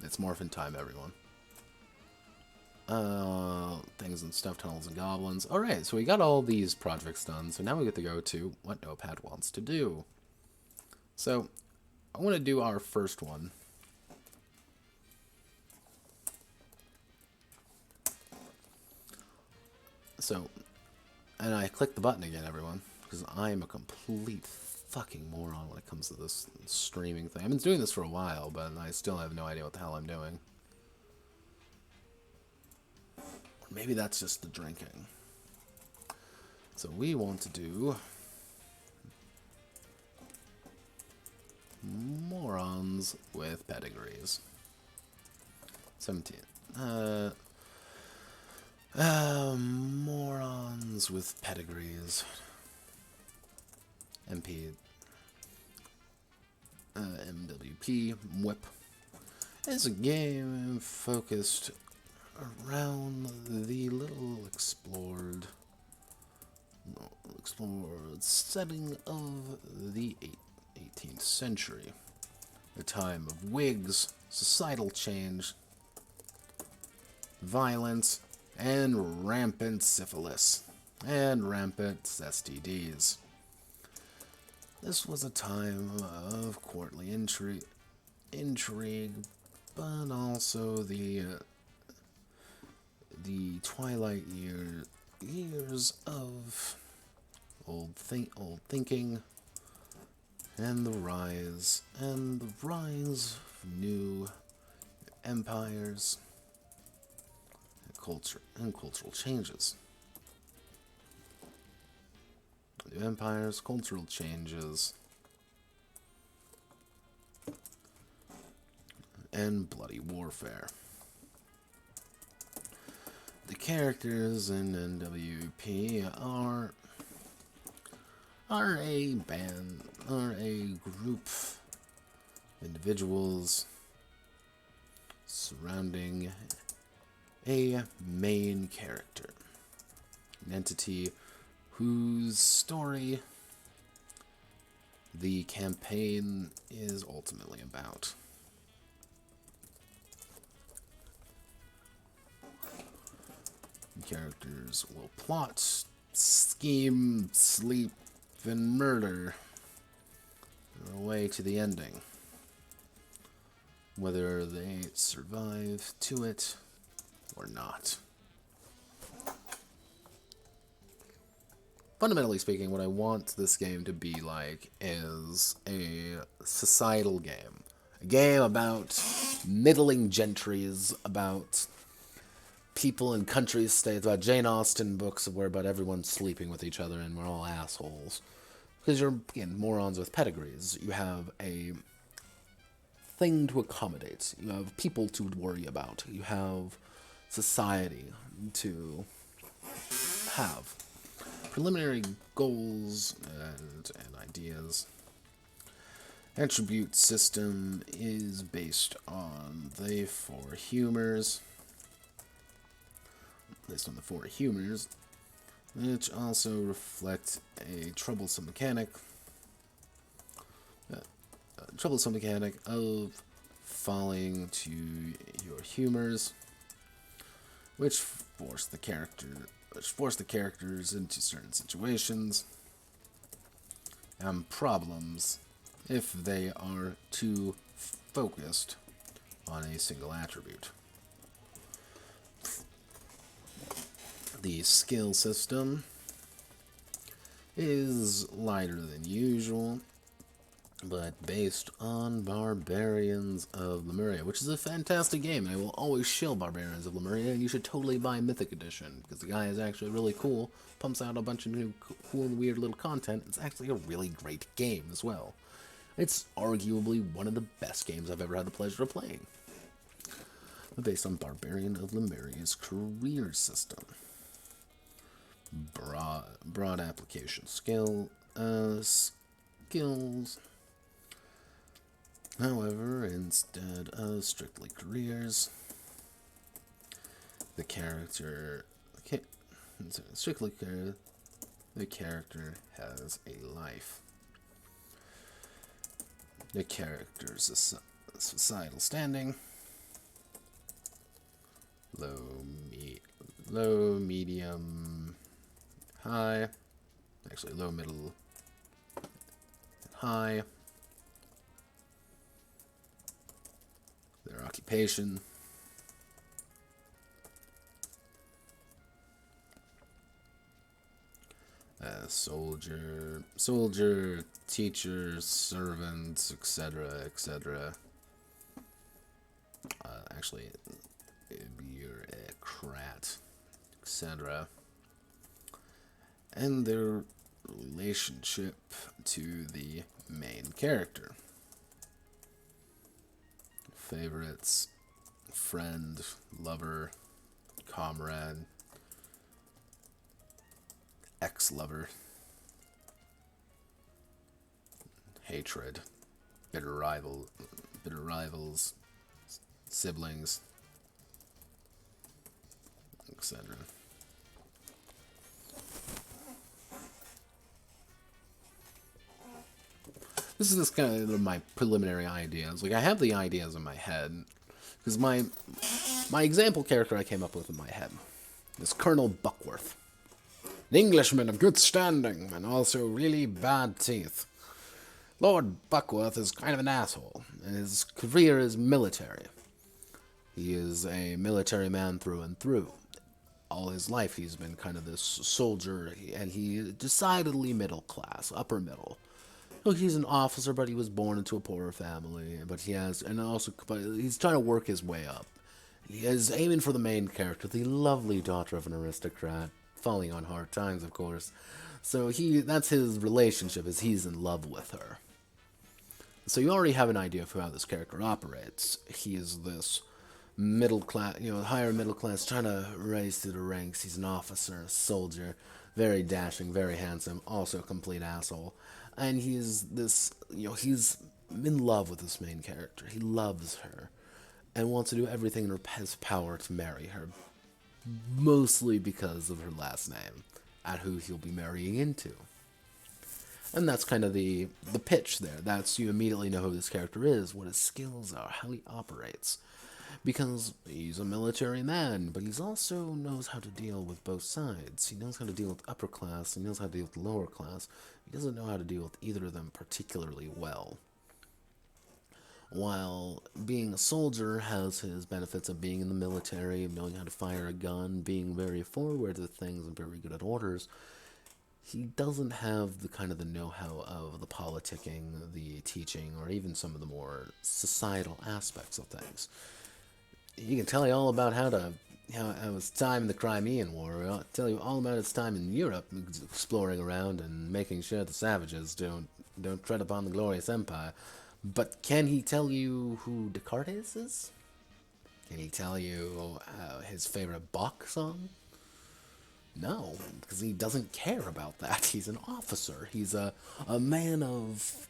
It's morphin time, everyone. Things and stuff, tunnels and goblins. Alright, so we got all these projects done, so now we get to go to what Notepad wants to do. So, I want to do our first one. So, and I click the button again, everyone, because I am a complete fucking moron when it comes to this streaming thing. I've been doing this for a while, but I still have no idea what the hell I'm doing. Maybe that's just the drinking. So we want to do morons with pedigrees. 17. Morons with pedigrees. MP. MWP. Whip. It's a game focused around the little explored setting of the 18th century, a time of wigs, societal change, violence, and rampant syphilis, and rampant STDs. This was a time of courtly intrigue, but also the twilight years of old thinking, and the rise of new empires and cultural changes. New empires, cultural changes, and bloody warfare. The characters in NWP are a group of individuals surrounding a main character, an entity whose story the campaign is ultimately about. Characters will plot, scheme, sleep, and murder their way to the ending, whether they survive to it or not. Fundamentally speaking, what I want this game to be like is a societal game. A game about middling gentries, about people in country states, about Jane Austen books where about everyone's sleeping with each other and we're all assholes. Because you're, again, morons with pedigrees. You have a thing to accommodate. You have people to worry about. You have society to have. Preliminary goals and ideas. Attribute system is based on the four humors. Based on the four humors, which also reflect a troublesome mechanic of falling to your humors, which force the characters into certain situations and problems if they are too focused on a single attribute. The skill system is lighter than usual, but based on Barbarians of Lemuria, which is a fantastic game, and I will always shill Barbarians of Lemuria, and you should totally buy Mythic Edition, because the guy is actually really cool, pumps out a bunch of new cool and weird little content. It's actually a really great game as well. It's arguably one of the best games I've ever had the pleasure of playing. based on Barbarian of Lemuria's career system. Broad application skills. However, instead of strictly careers, the character has a life. The character's societal standing: low, medium, high. Actually, low, middle, high. Their occupation. Soldier, teacher, servant, etc., etc. Actually, bureaucrat, etc. And their relationship to the main character. Favorites: friend, lover, comrade, ex-lover, hatred, bitter rivals, siblings, etc. This is kind of my preliminary ideas. Like, I have the ideas in my head, because my example character I came up with in my head is Colonel Buckworth. An Englishman of good standing, and also really bad teeth. Lord Buckworth is kind of an asshole, and his career is military. He is a military man through and through. All his life he's been kind of this soldier, and he's decidedly middle class, upper middle. Look, he's an officer, but he was born into a poorer family. But he's trying to work his way up. He is aiming for the main character, the lovely daughter of an aristocrat, falling on hard times, of course. So that's his relationship, is he's in love with her. So you already have an idea of how this character operates. He is this middle class, higher middle class, trying to rise through the ranks. He's an officer, a soldier, very dashing, very handsome, also a complete asshole. And he's in love with this main character. He loves her and wants to do everything in his power to marry her, mostly because of her last name and who he'll be marrying into. And that's kind of the pitch there. You immediately know who this character is, what his skills are, how he operates. Because he's a military man, but he also knows how to deal with both sides. He knows how to deal with upper class, he knows how to deal with lower class. He doesn't know how to deal with either of them particularly well. While being a soldier has his benefits of being in the military, knowing how to fire a gun, being very forward with things and very good at orders, he doesn't have the know-how of the politicking, the teaching, or even some of the more societal aspects of things. He can tell you all about how his time in the Crimean War. He'll tell you all about his time in Europe, exploring around and making sure the savages don't tread upon the glorious empire. But can he tell you who Descartes is? Can he tell you his favorite Bach song? No, because he doesn't care about that. He's an officer. He's a man of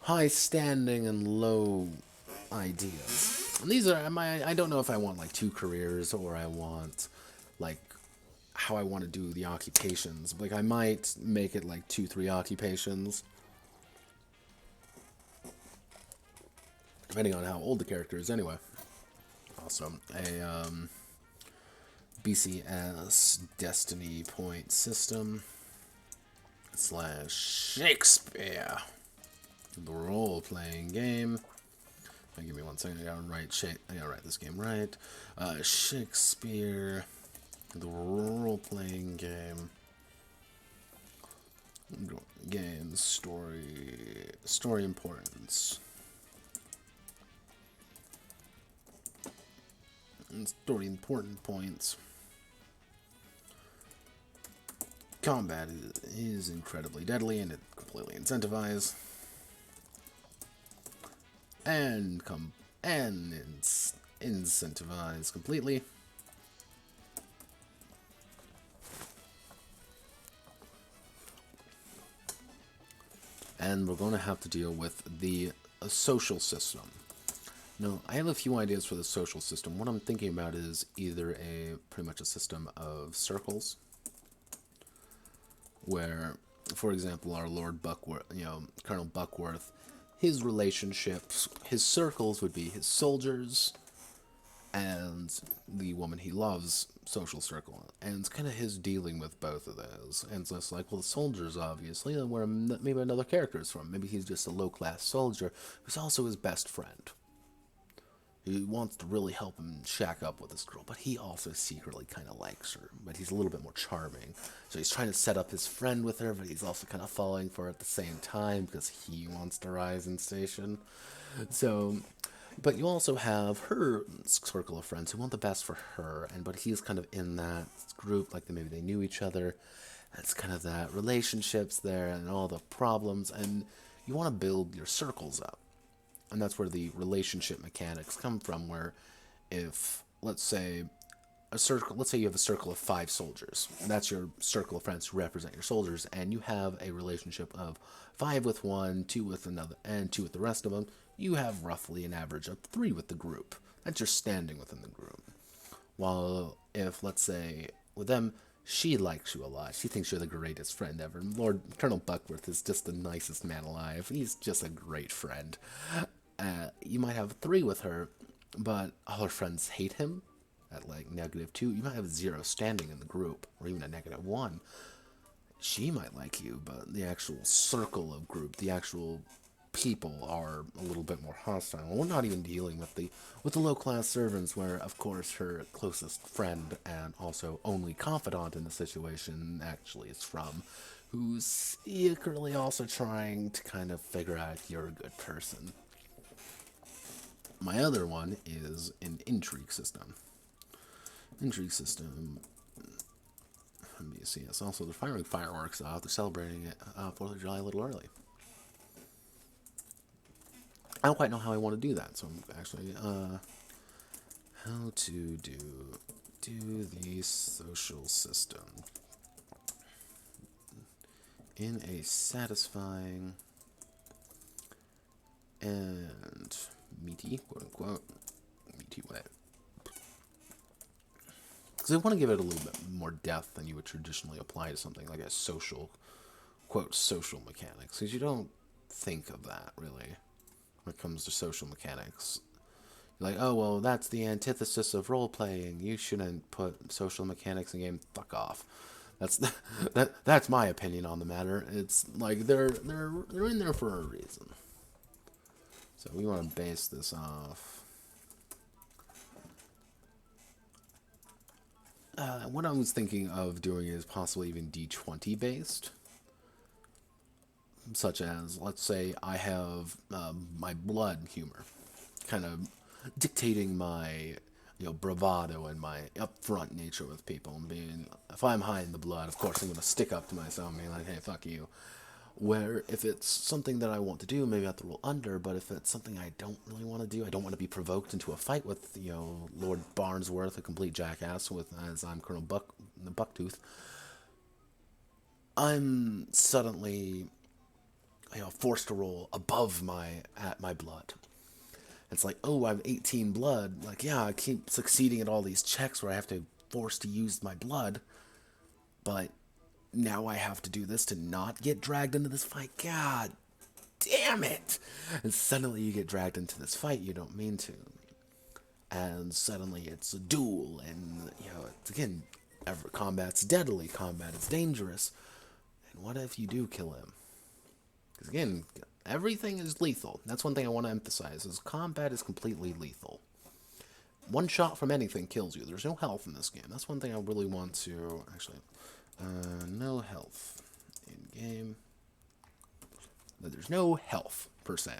high standing and low ideas. And these are I don't know if I want like 2 careers or I want like how I want to do the occupations. Like, I might make it like 2-3 occupations, depending on how old the character is anyway. Also, a BCS Destiny point system / Shakespeare, the role-playing game. Give me 1 second. I gotta write this game right. Shakespeare, the role-playing game. Story importance. Story important points. Combat is incredibly deadly and it completely incentivized. And incentivize completely. And we're going to have to deal with the social system. Now, I have a few ideas for the social system. What I'm thinking about is either pretty much a system of circles, where, for example, our Lord Buckworth, Colonel Buckworth, his relationships, his circles would be his soldiers and the woman he loves social circle. And it's kind of his dealing with both of those. And so it's like, well, the soldiers, obviously, and where maybe another character is from. Maybe he's just a low-class soldier who's also his best friend. He wants to really help him shack up with this girl, but he also secretly kind of likes her, but he's a little bit more charming. So he's trying to set up his friend with her, but he's also kind of falling for her at the same time because he wants to rise in station. So, but you also have her circle of friends who want the best for her, but he's kind of in that group, like maybe they knew each other. That's kind of that relationships there and all the problems, and you want to build your circles up. And that's where the relationship mechanics come from, where if, let's say, you have a circle of 5 soldiers, and that's your circle of friends who represent your soldiers, and you have a relationship of 5 with one, 2 with another, and 2 with the rest of them, you have roughly an average of 3 with the group. That's your standing within the group. While if, let's say, with them, she likes you a lot. She thinks you're the greatest friend ever. Colonel Buckworth is just the nicest man alive. He's just a great friend. You might have 3 with her, but all her friends hate him at like -2. You might have 0 standing in the group, or even a -1. She might like you, but the actual circle of group, the actual people are a little bit more hostile. We're not even dealing with the low-class servants, where, of course, her closest friend and also only confidant in the situation actually is from, who's secretly also trying to kind of figure out if you're a good person. My other one is an intrigue system. Intrigue system. Let me see. It's also they're firing fireworks off. They're celebrating it 4th of July a little early. I don't quite know how I want to do that, so I'm actually how to do the social system in a satisfying and meaty, quote-unquote, meaty way. Because I want to give it a little bit more depth than you would traditionally apply to something like a social, quote, social mechanics. Because you don't think of that, really, when it comes to social mechanics. You're like, oh, well, that's the antithesis of role-playing. You shouldn't put social mechanics in game. Fuck off. That's my opinion on the matter. It's like they're in there for a reason. So we want to base this off. What I was thinking of doing is possibly even D20 based. Such as, let's say I have my blood humor, kind of dictating my bravado and my upfront nature with people. And being, if I'm high in the blood, of course I'm going to stick up to myself and be like, hey, fuck you. Where if it's something that I want to do, maybe I have to roll under, but if it's something I don't really want to do, I don't want to be provoked into a fight with, Lord Barnsworth, a complete jackass, as I'm Colonel Bucktooth, I'm suddenly, forced to roll above my blood. It's like, oh, I have 18 blood. Like, yeah, I keep succeeding at all these checks where I have to force to use my blood, but now I have to do this to not get dragged into this fight. God damn it! And suddenly you get dragged into this fight you don't mean to. And suddenly it's a duel, and, it's, again, combat's deadly, combat is dangerous. And what if you do kill him? Because, again, everything is lethal. That's one thing I want to emphasize, is combat is completely lethal. One shot from anything kills you. There's no health in this game. That's one thing I really want to, actually... no health in game. There's no health, per se.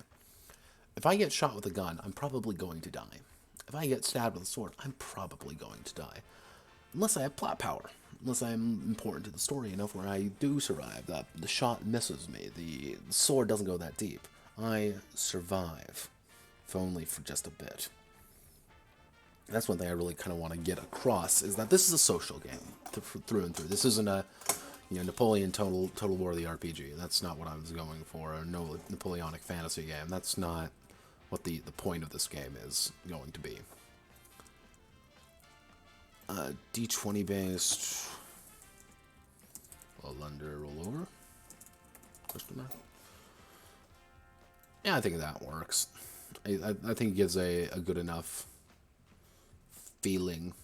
If I get shot with a gun, I'm probably going to die. If I get stabbed with a sword, I'm probably going to die. Unless I have plot power. Unless I'm important to the story enough where I do survive. The shot misses me. The sword doesn't go that deep. I survive. If only for just a bit. that's one thing I really kind of want to get across, is that this is a social game through and through. This isn't a, you know, Napoleon Total War the RPG. That's not what I was going for. Or no Napoleonic fantasy game. That's not what the point of this game is going to be. D20 based. Roll under, roll over. Question mark. Yeah, I think that works. I think it gives a good enough feeling.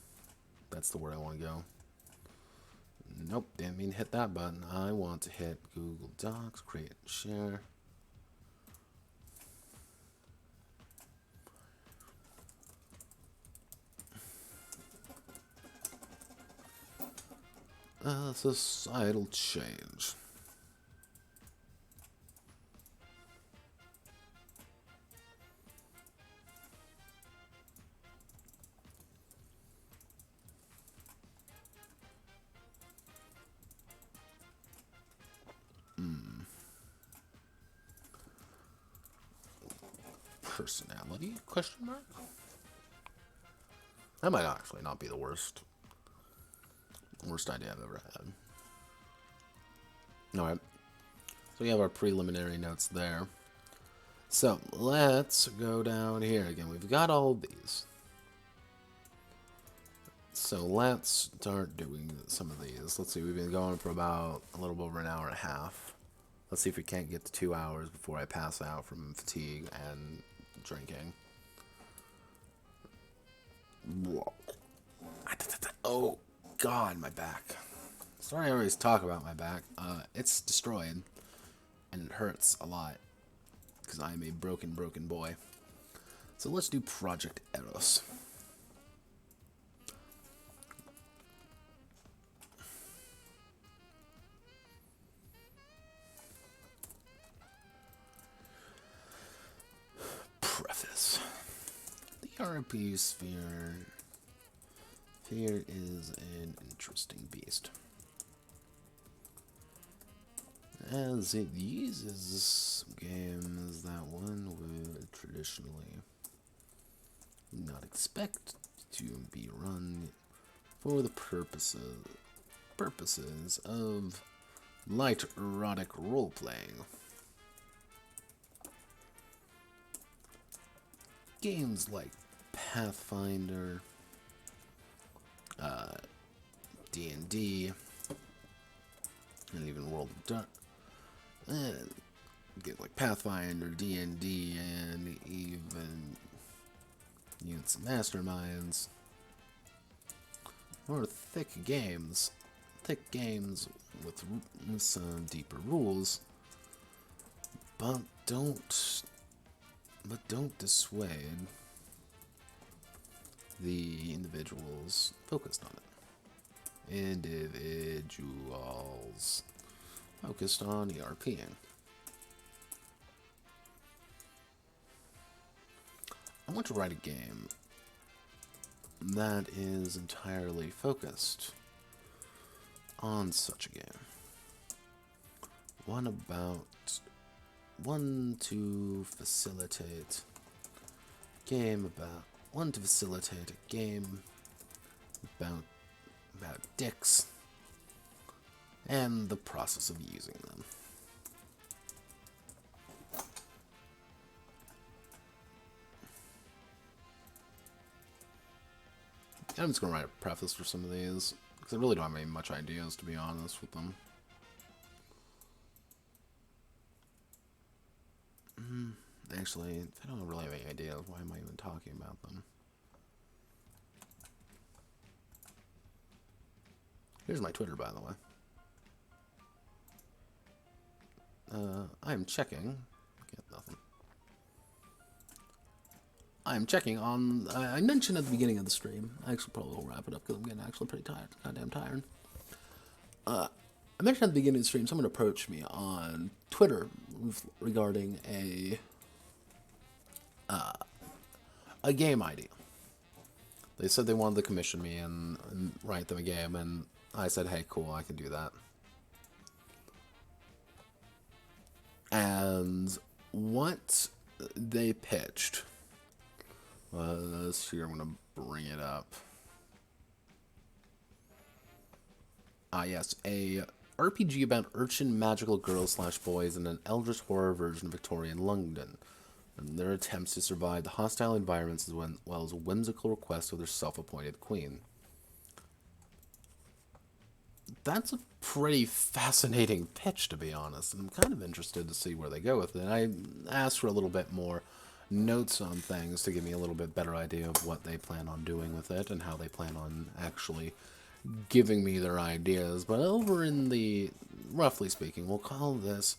That's the word I want to go. Nope, didn't mean to hit that button. I want to hit Google Docs, create, share. Societal change. Personality? Question mark? That might actually not be the worst idea I've ever had. Alright. So we have our preliminary notes there. So let's go down here again. We've got all of these. So let's start doing some of these. Let's see, we've been going for about a little over an hour and a half. Let's see if we can't get to 2 hours before I pass out from fatigue and drinking. Oh, God, my back. Sorry I always talk about my back. It's destroyed, and it hurts a lot, because I am a broken boy. So let's do Project Eros. Preface. The RP sphere is an interesting beast, as it uses games that one would traditionally not expect to be run for the purposes of light erotic role-playing. Games like Pathfinder, D&D, and even World of Dark, get like Pathfinder, D&D, and even Units and Masterminds, or thick games with some deeper rules, but don't dissuade the individuals focused on it. Individuals focused on ERPing. I want to write a game that is entirely focused on such a game. One to facilitate a game about dicks and the process of using them. I'm just going to write a preface for some of these, because I really don't have any much ideas, to be honest with them. Actually, I don't really have any ideas. Why am I even talking about them? Here's my Twitter, by the way. I'm checking. Get nothing. I'm checking on. I mentioned at the beginning of the stream. I actually probably will wrap it up because I'm getting actually pretty tired. Goddamn tired. I mentioned at the beginning of the stream someone approached me on Twitter regarding a game idea. They said they wanted to commission me and write them a game, and I said, hey, cool, I can do that. And what they pitched Let's see, I'm gonna bring it up. Ah, yes, a RPG about urchin magical girls slash boys in an eldritch horror version of Victorian London, and their attempts to survive the hostile environments as well as whimsical requests of their self-appointed queen. That's a pretty fascinating pitch, to be honest, and I'm kind of interested to see where they go with it. I asked for a little bit more notes on things to give me a little bit better idea of what they plan on doing with it and how they plan on actually giving me their ideas. But over in the, roughly speaking, we'll call this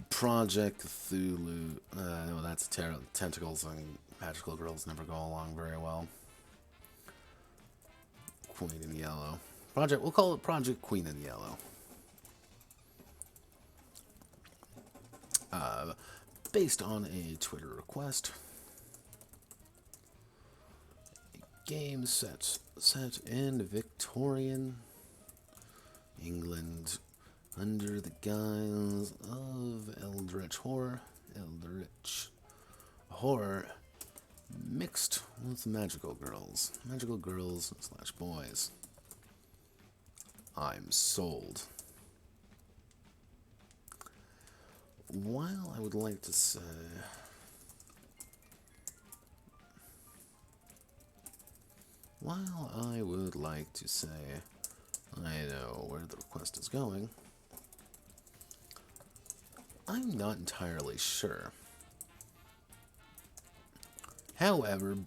Project Cthulhu. No, that's tentacles and magical girls never go along very well. Queen in Yellow. We'll call it Project Queen in Yellow. Based on a Twitter request. A game set in Victorian England under the guise of eldritch horror mixed with magical girls slash boys. I'm sold. While I would like to say, I know where the request is going, I'm not entirely sure. However,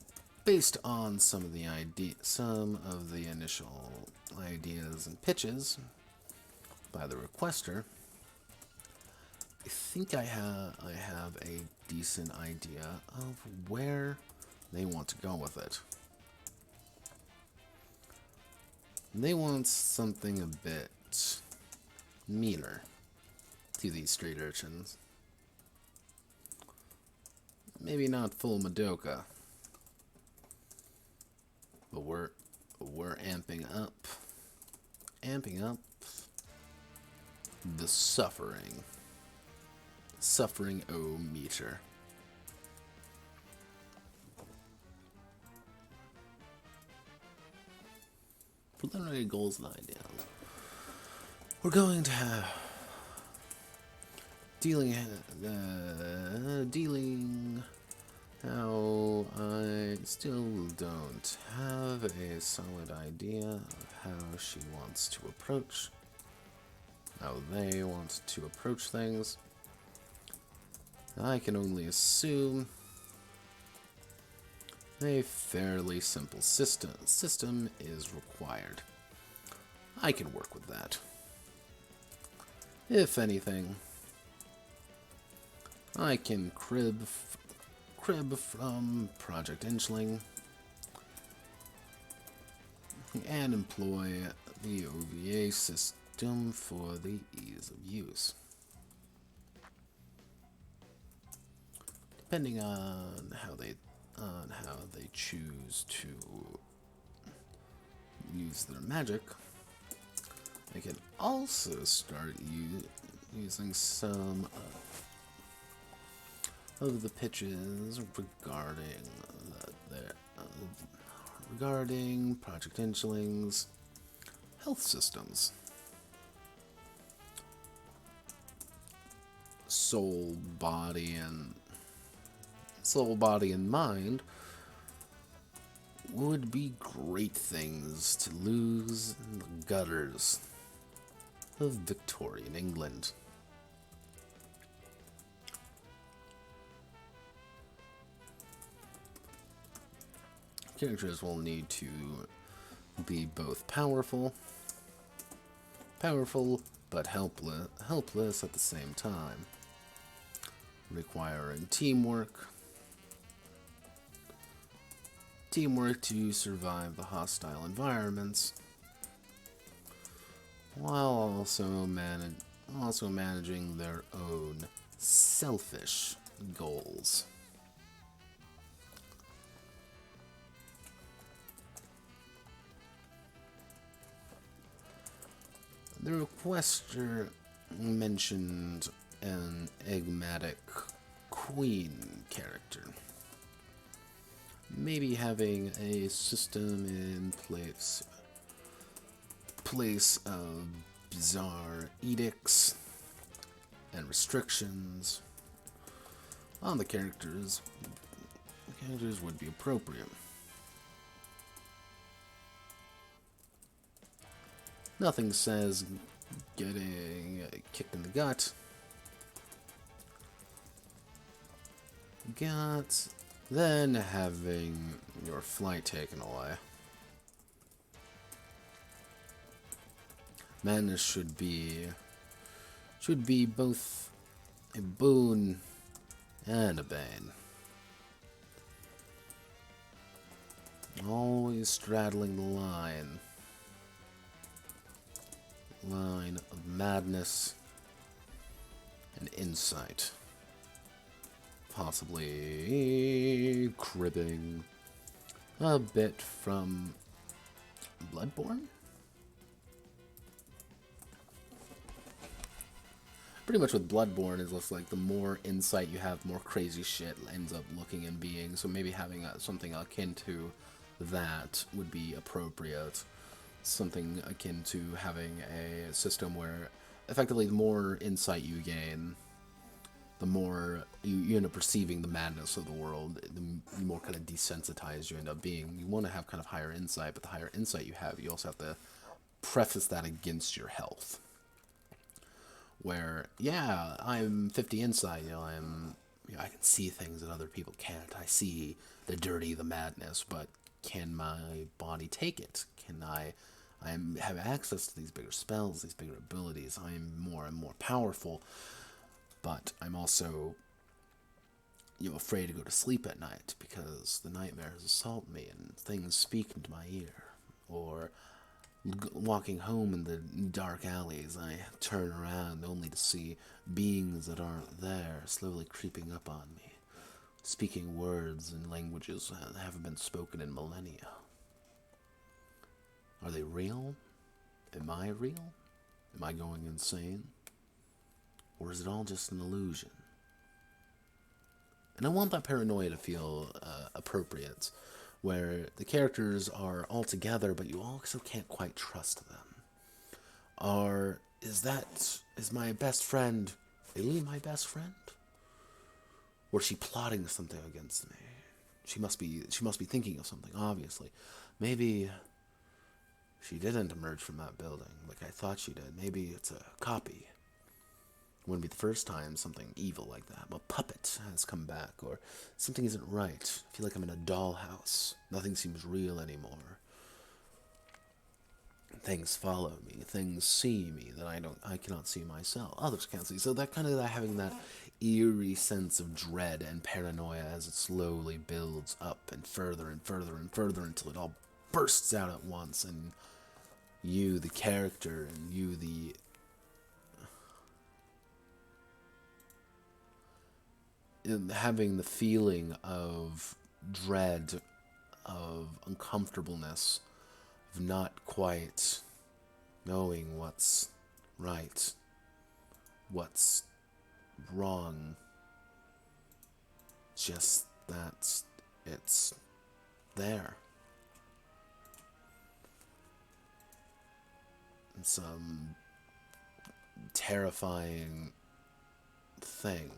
based on some of the initial ideas and pitches by the requester, I think I have a decent idea of where they want to go with it. They want something a bit meaner to these street urchins. Maybe not full Madoka, but we're amping up the suffering O-meter. Preliminary goals and ideas. We're going to have dealing how I still don't have a solid idea of how she wants to approach, how they want to approach things. I can only assume a fairly simple system is required. I can work with that. If anything, I can crib from Project Inchling and employ the OVA system for the ease of use. Depending on how they choose to use their magic, they can also start using some of the pitches regarding Project Inchling's health systems. Soul, body, and mind would be great things to lose in the gutters of Victorian England. Characters will need to be both powerful but helpless at the same time, requiring teamwork to survive the hostile environments, while also managing their own selfish goals. The requester mentioned an enigmatic queen character. maybe having a system in place of bizarre edicts and restrictions on the characters. The characters would be appropriate. Nothing says getting kicked in the gut. Then having your flight taken away. Madness should be both a boon and a bane. Always straddling the line of madness and insight. Possibly cribbing a bit from Bloodborne? Pretty much with Bloodborne is just like the more insight you have, more crazy shit ends up looking and being. So maybe having something akin to that would be appropriate. Something akin to having a system where effectively the more insight you gain, the more you end up perceiving the madness of the world, the more kind of desensitized you end up being. You want to have kind of higher insight, but the higher insight you have, you also have to preface that against your health. Where, yeah, I'm 50 insight, I can see things that other people can't. I see the dirty, the madness, but can my body take it? Can I have access to these bigger spells, these bigger abilities? I'm more and more powerful. But I'm also, afraid to go to sleep at night because the nightmares assault me and things speak into my ear. Or walking home in the dark alleys, I turn around only to see beings that aren't there slowly creeping up on me, speaking words and languages that haven't been spoken in millennia. Are they real? Am I real? Am I going insane? Or is it all just an illusion? And I want that paranoia to feel appropriate, where the characters are all together, but you also can't quite trust them. Is my best friend really my best friend? Or is she plotting something against me? She must be thinking of something, obviously. Maybe she didn't emerge from that building like I thought she did. Maybe it's a copy. Wouldn't be the first time something evil like that. A puppet has come back, or something isn't right. I feel like I'm in a dollhouse. Nothing seems real anymore. Things follow me. Things see me that I cannot see myself. Others can't see. So that kind of having that eerie sense of dread and paranoia as it slowly builds up and further and further and further until it all bursts out at once, and you, the character, and you, having the feeling of dread, of uncomfortableness, of not quite knowing what's right, what's wrong, just that it's there. It's some terrifying thing.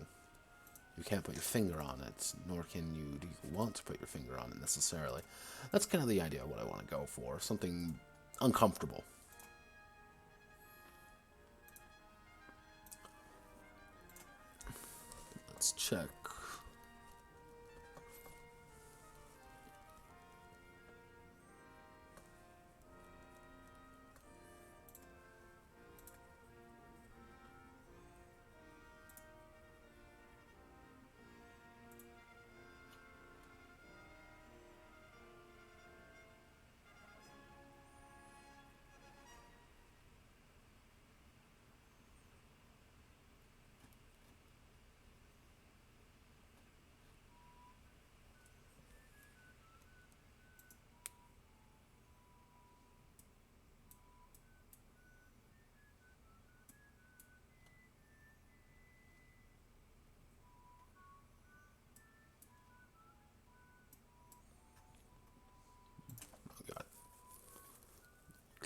You can't put your finger on it, nor can you want to put your finger on it necessarily. That's kind of the idea of what I want to go for. Something uncomfortable. Let's check.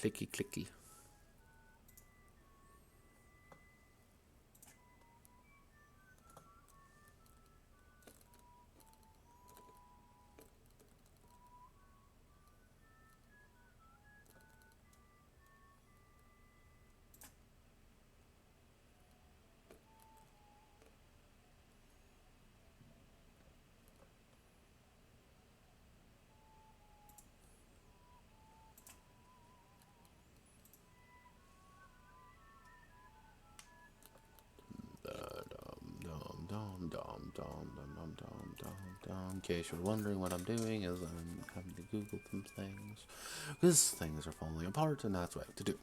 Clicky, clicky. In case you're wondering what I'm doing is I'm having to Google some things because things are falling apart and that's what I have to do.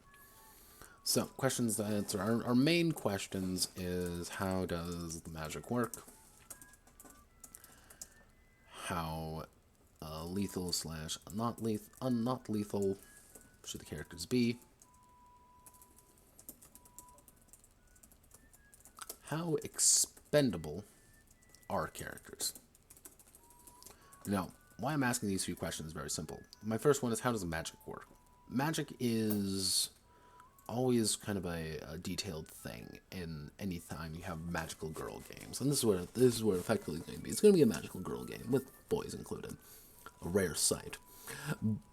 So, questions to answer. Our main questions is how does the magic work? How lethal slash not lethal should the characters be? How expendable are characters? Now, why I'm asking these 3 questions is very simple. My first one is, how does magic work? Magic is always kind of a detailed thing in any time you have magical girl games, and this is where effectively it's going to be. It's going to be a magical girl game with boys included, a rare sight.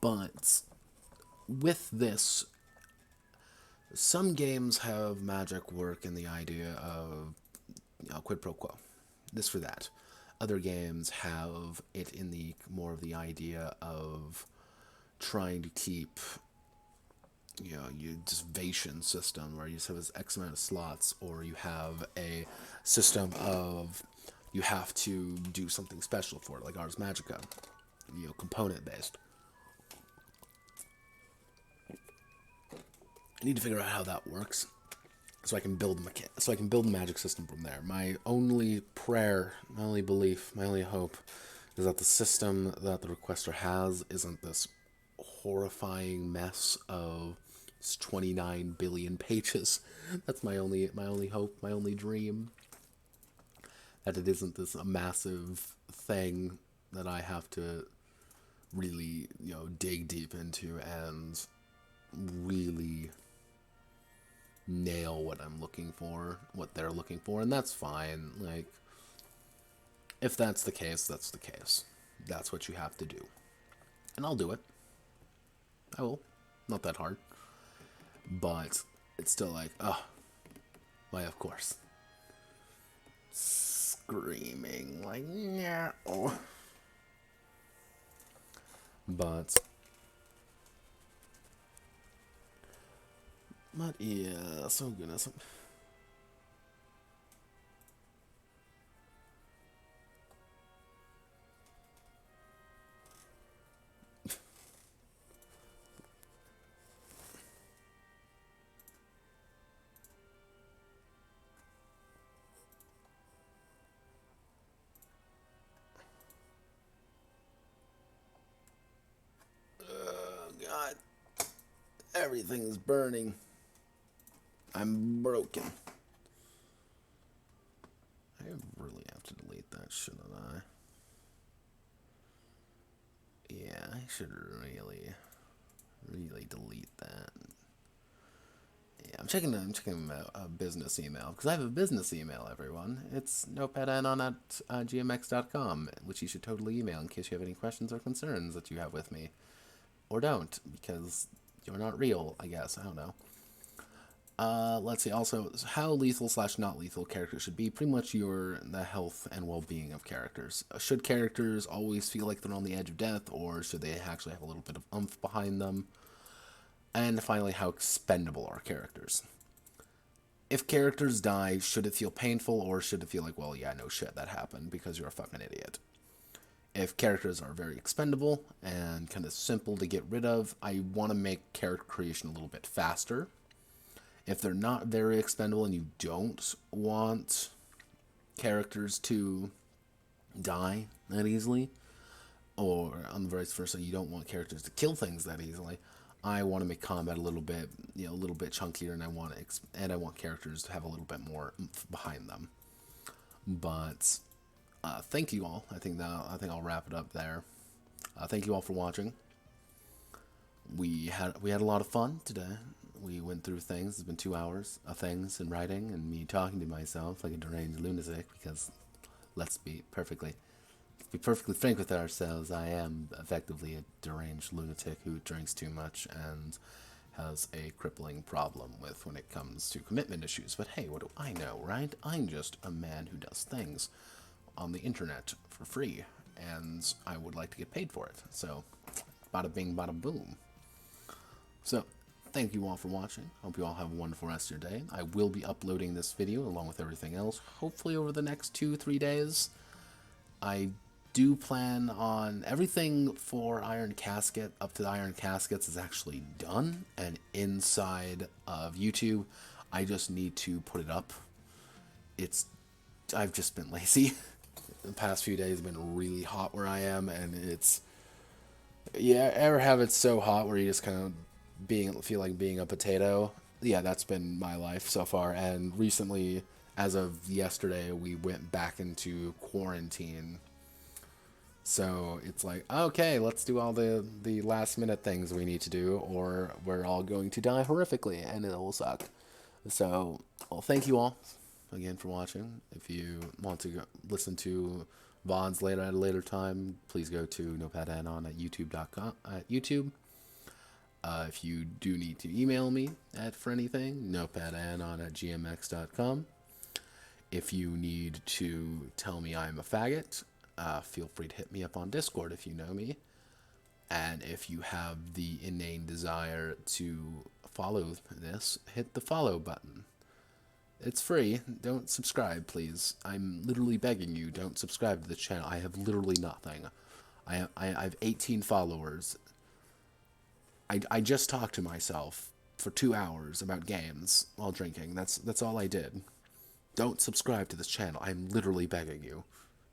But with this, some games have magic work in the idea of quid pro quo, this for that. Other games have it in the more of the idea of trying to keep, your Vation system where you just have this X amount of slots, or you have a system of you have to do something special for it, like Ars Magica, component based. I need to figure out how that works, so I can build a magic system from there. My only prayer, my only belief, my only hope is that the system that the requester has isn't this horrifying mess of 29 billion pages. That's my only hope, my only dream. That it isn't this massive thing that I have to really, dig deep into and really nail what I'm looking for, what they're looking for, and that's fine. Like, if that's the case, that's the case. That's what you have to do. And I'll do it. I will. Not that hard. But it's still like, oh, why, of course. Screaming like, yeah. But yeah, so goodness. God, everything's burning. I'm broken. I really have to delete that, shouldn't I? Yeah, I should really delete that. Yeah, I'm checking a business email, because I have a business email, everyone. It's notepadanon@gmx.com, which you should totally email in case you have any questions or concerns that you have with me. Or don't, because you're not real, I guess. I don't know. Let's see. Also, how lethal slash not lethal characters should be. Pretty much the health and well-being of characters. Should characters always feel like they're on the edge of death, or should they actually have a little bit of oomph behind them? And finally, how expendable are characters? If characters die, should it feel painful, or should it feel like, well, yeah, no shit, that happened because you're a fucking idiot? If characters are very expendable and kind of simple to get rid of, I want to make character creation a little bit faster. If they're not very expendable and you don't want characters to die that easily, or on the vice versa, you don't want characters to kill things that easily, I want to make combat a little bit chunkier, and I want characters to have a little bit more behind them. But thank you all. I think I'll wrap it up there. Thank you all for watching. we had a lot of fun today. We went through things. It's been 2 hours of things and writing and me talking to myself like a deranged lunatic. Because let's be perfectly frank with ourselves. I am effectively a deranged lunatic who drinks too much and has a crippling problem with when it comes to commitment issues. But hey, what do I know, right? I'm just a man who does things on the internet for free, and I would like to get paid for it. So, bada bing, bada boom. So, thank you all for watching. Hope you all have a wonderful rest of your day. I will be uploading this video along with everything else, hopefully over the next 2-3 days. I do plan on everything for Iron Casket, up to the Iron Caskets, is actually done, and inside of YouTube, I just need to put it up. I've just been lazy. The past few days have been really hot where I am, and ever have it so hot where you just kind of feel like being a potato? Yeah, that's been my life so far. And recently, as of yesterday, we went back into quarantine. So it's like, okay, let's do all the last minute things we need to do, or we're all going to die horrifically, and it will suck. So, well, thank you all again for watching. If you want to listen to VODs later at a later time, please go to notepadanon at youtube.com at YouTube. If you do need to email me for anything, notepadanon at gmx.com. If you need to tell me I'm a faggot, feel free to hit me up on Discord if you know me. And if you have the inane desire to follow this, hit the follow button. It's free. Don't subscribe, please. I'm literally begging you, don't subscribe to the channel. I have literally nothing. I have 18 followers. I just talked to myself for 2 hours about games while drinking. That's all I did. Don't subscribe to this channel. I'm literally begging you.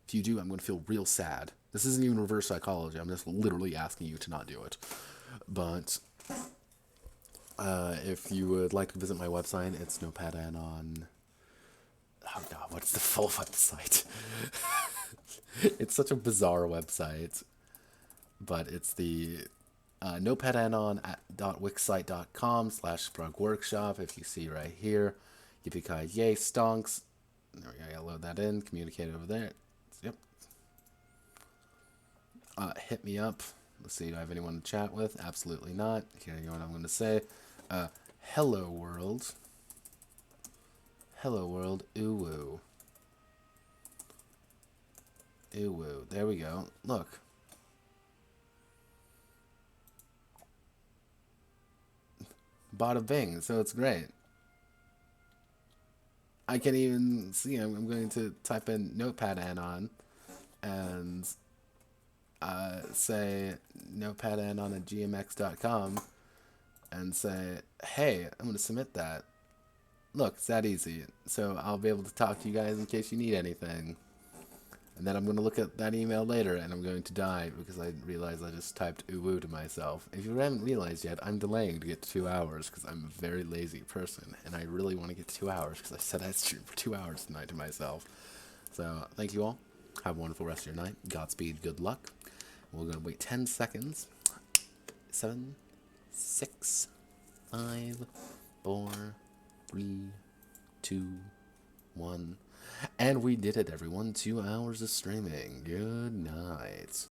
If you do, I'm going to feel real sad. This isn't even reverse psychology. I'm just literally asking you to not do it. But if you would like to visit my website, it's notepadanon. Oh god, what's the full website? It's such a bizarre website, but it's the notepadanon.wixsite.com/SPRUG workshop. If you see right here, yippee yay stonks. There we go. I gotta load that in. Communicate over there. Yep. Hit me up. Let's see. Do I have anyone to chat with? Absolutely not. Here you know what I'm going to say. Hello world. Hello world. Ooh woo. Ooh woo. There we go. Look. Bada bing. So it's great. I can even see. I'm going to type in notepadanon and say notepadanon at gmx.com and say, hey, I'm going to submit that. Look, it's that easy. So I'll be able to talk to you guys in case you need anything. And then I'm going to look at that email later and I'm going to die because I realized I just typed ooh-woo to myself. If you haven't realized yet, I'm delaying to get to 2 hours because I'm a very lazy person. And I really want to get to 2 hours because I said I'd stream for 2 hours tonight to myself. So thank you all. Have a wonderful rest of your night. Godspeed. Good luck. We're going to wait 10 seconds. 7, 6, 5, 4, 3, 2, 1. And we did it, everyone. 2 hours of streaming. Good night.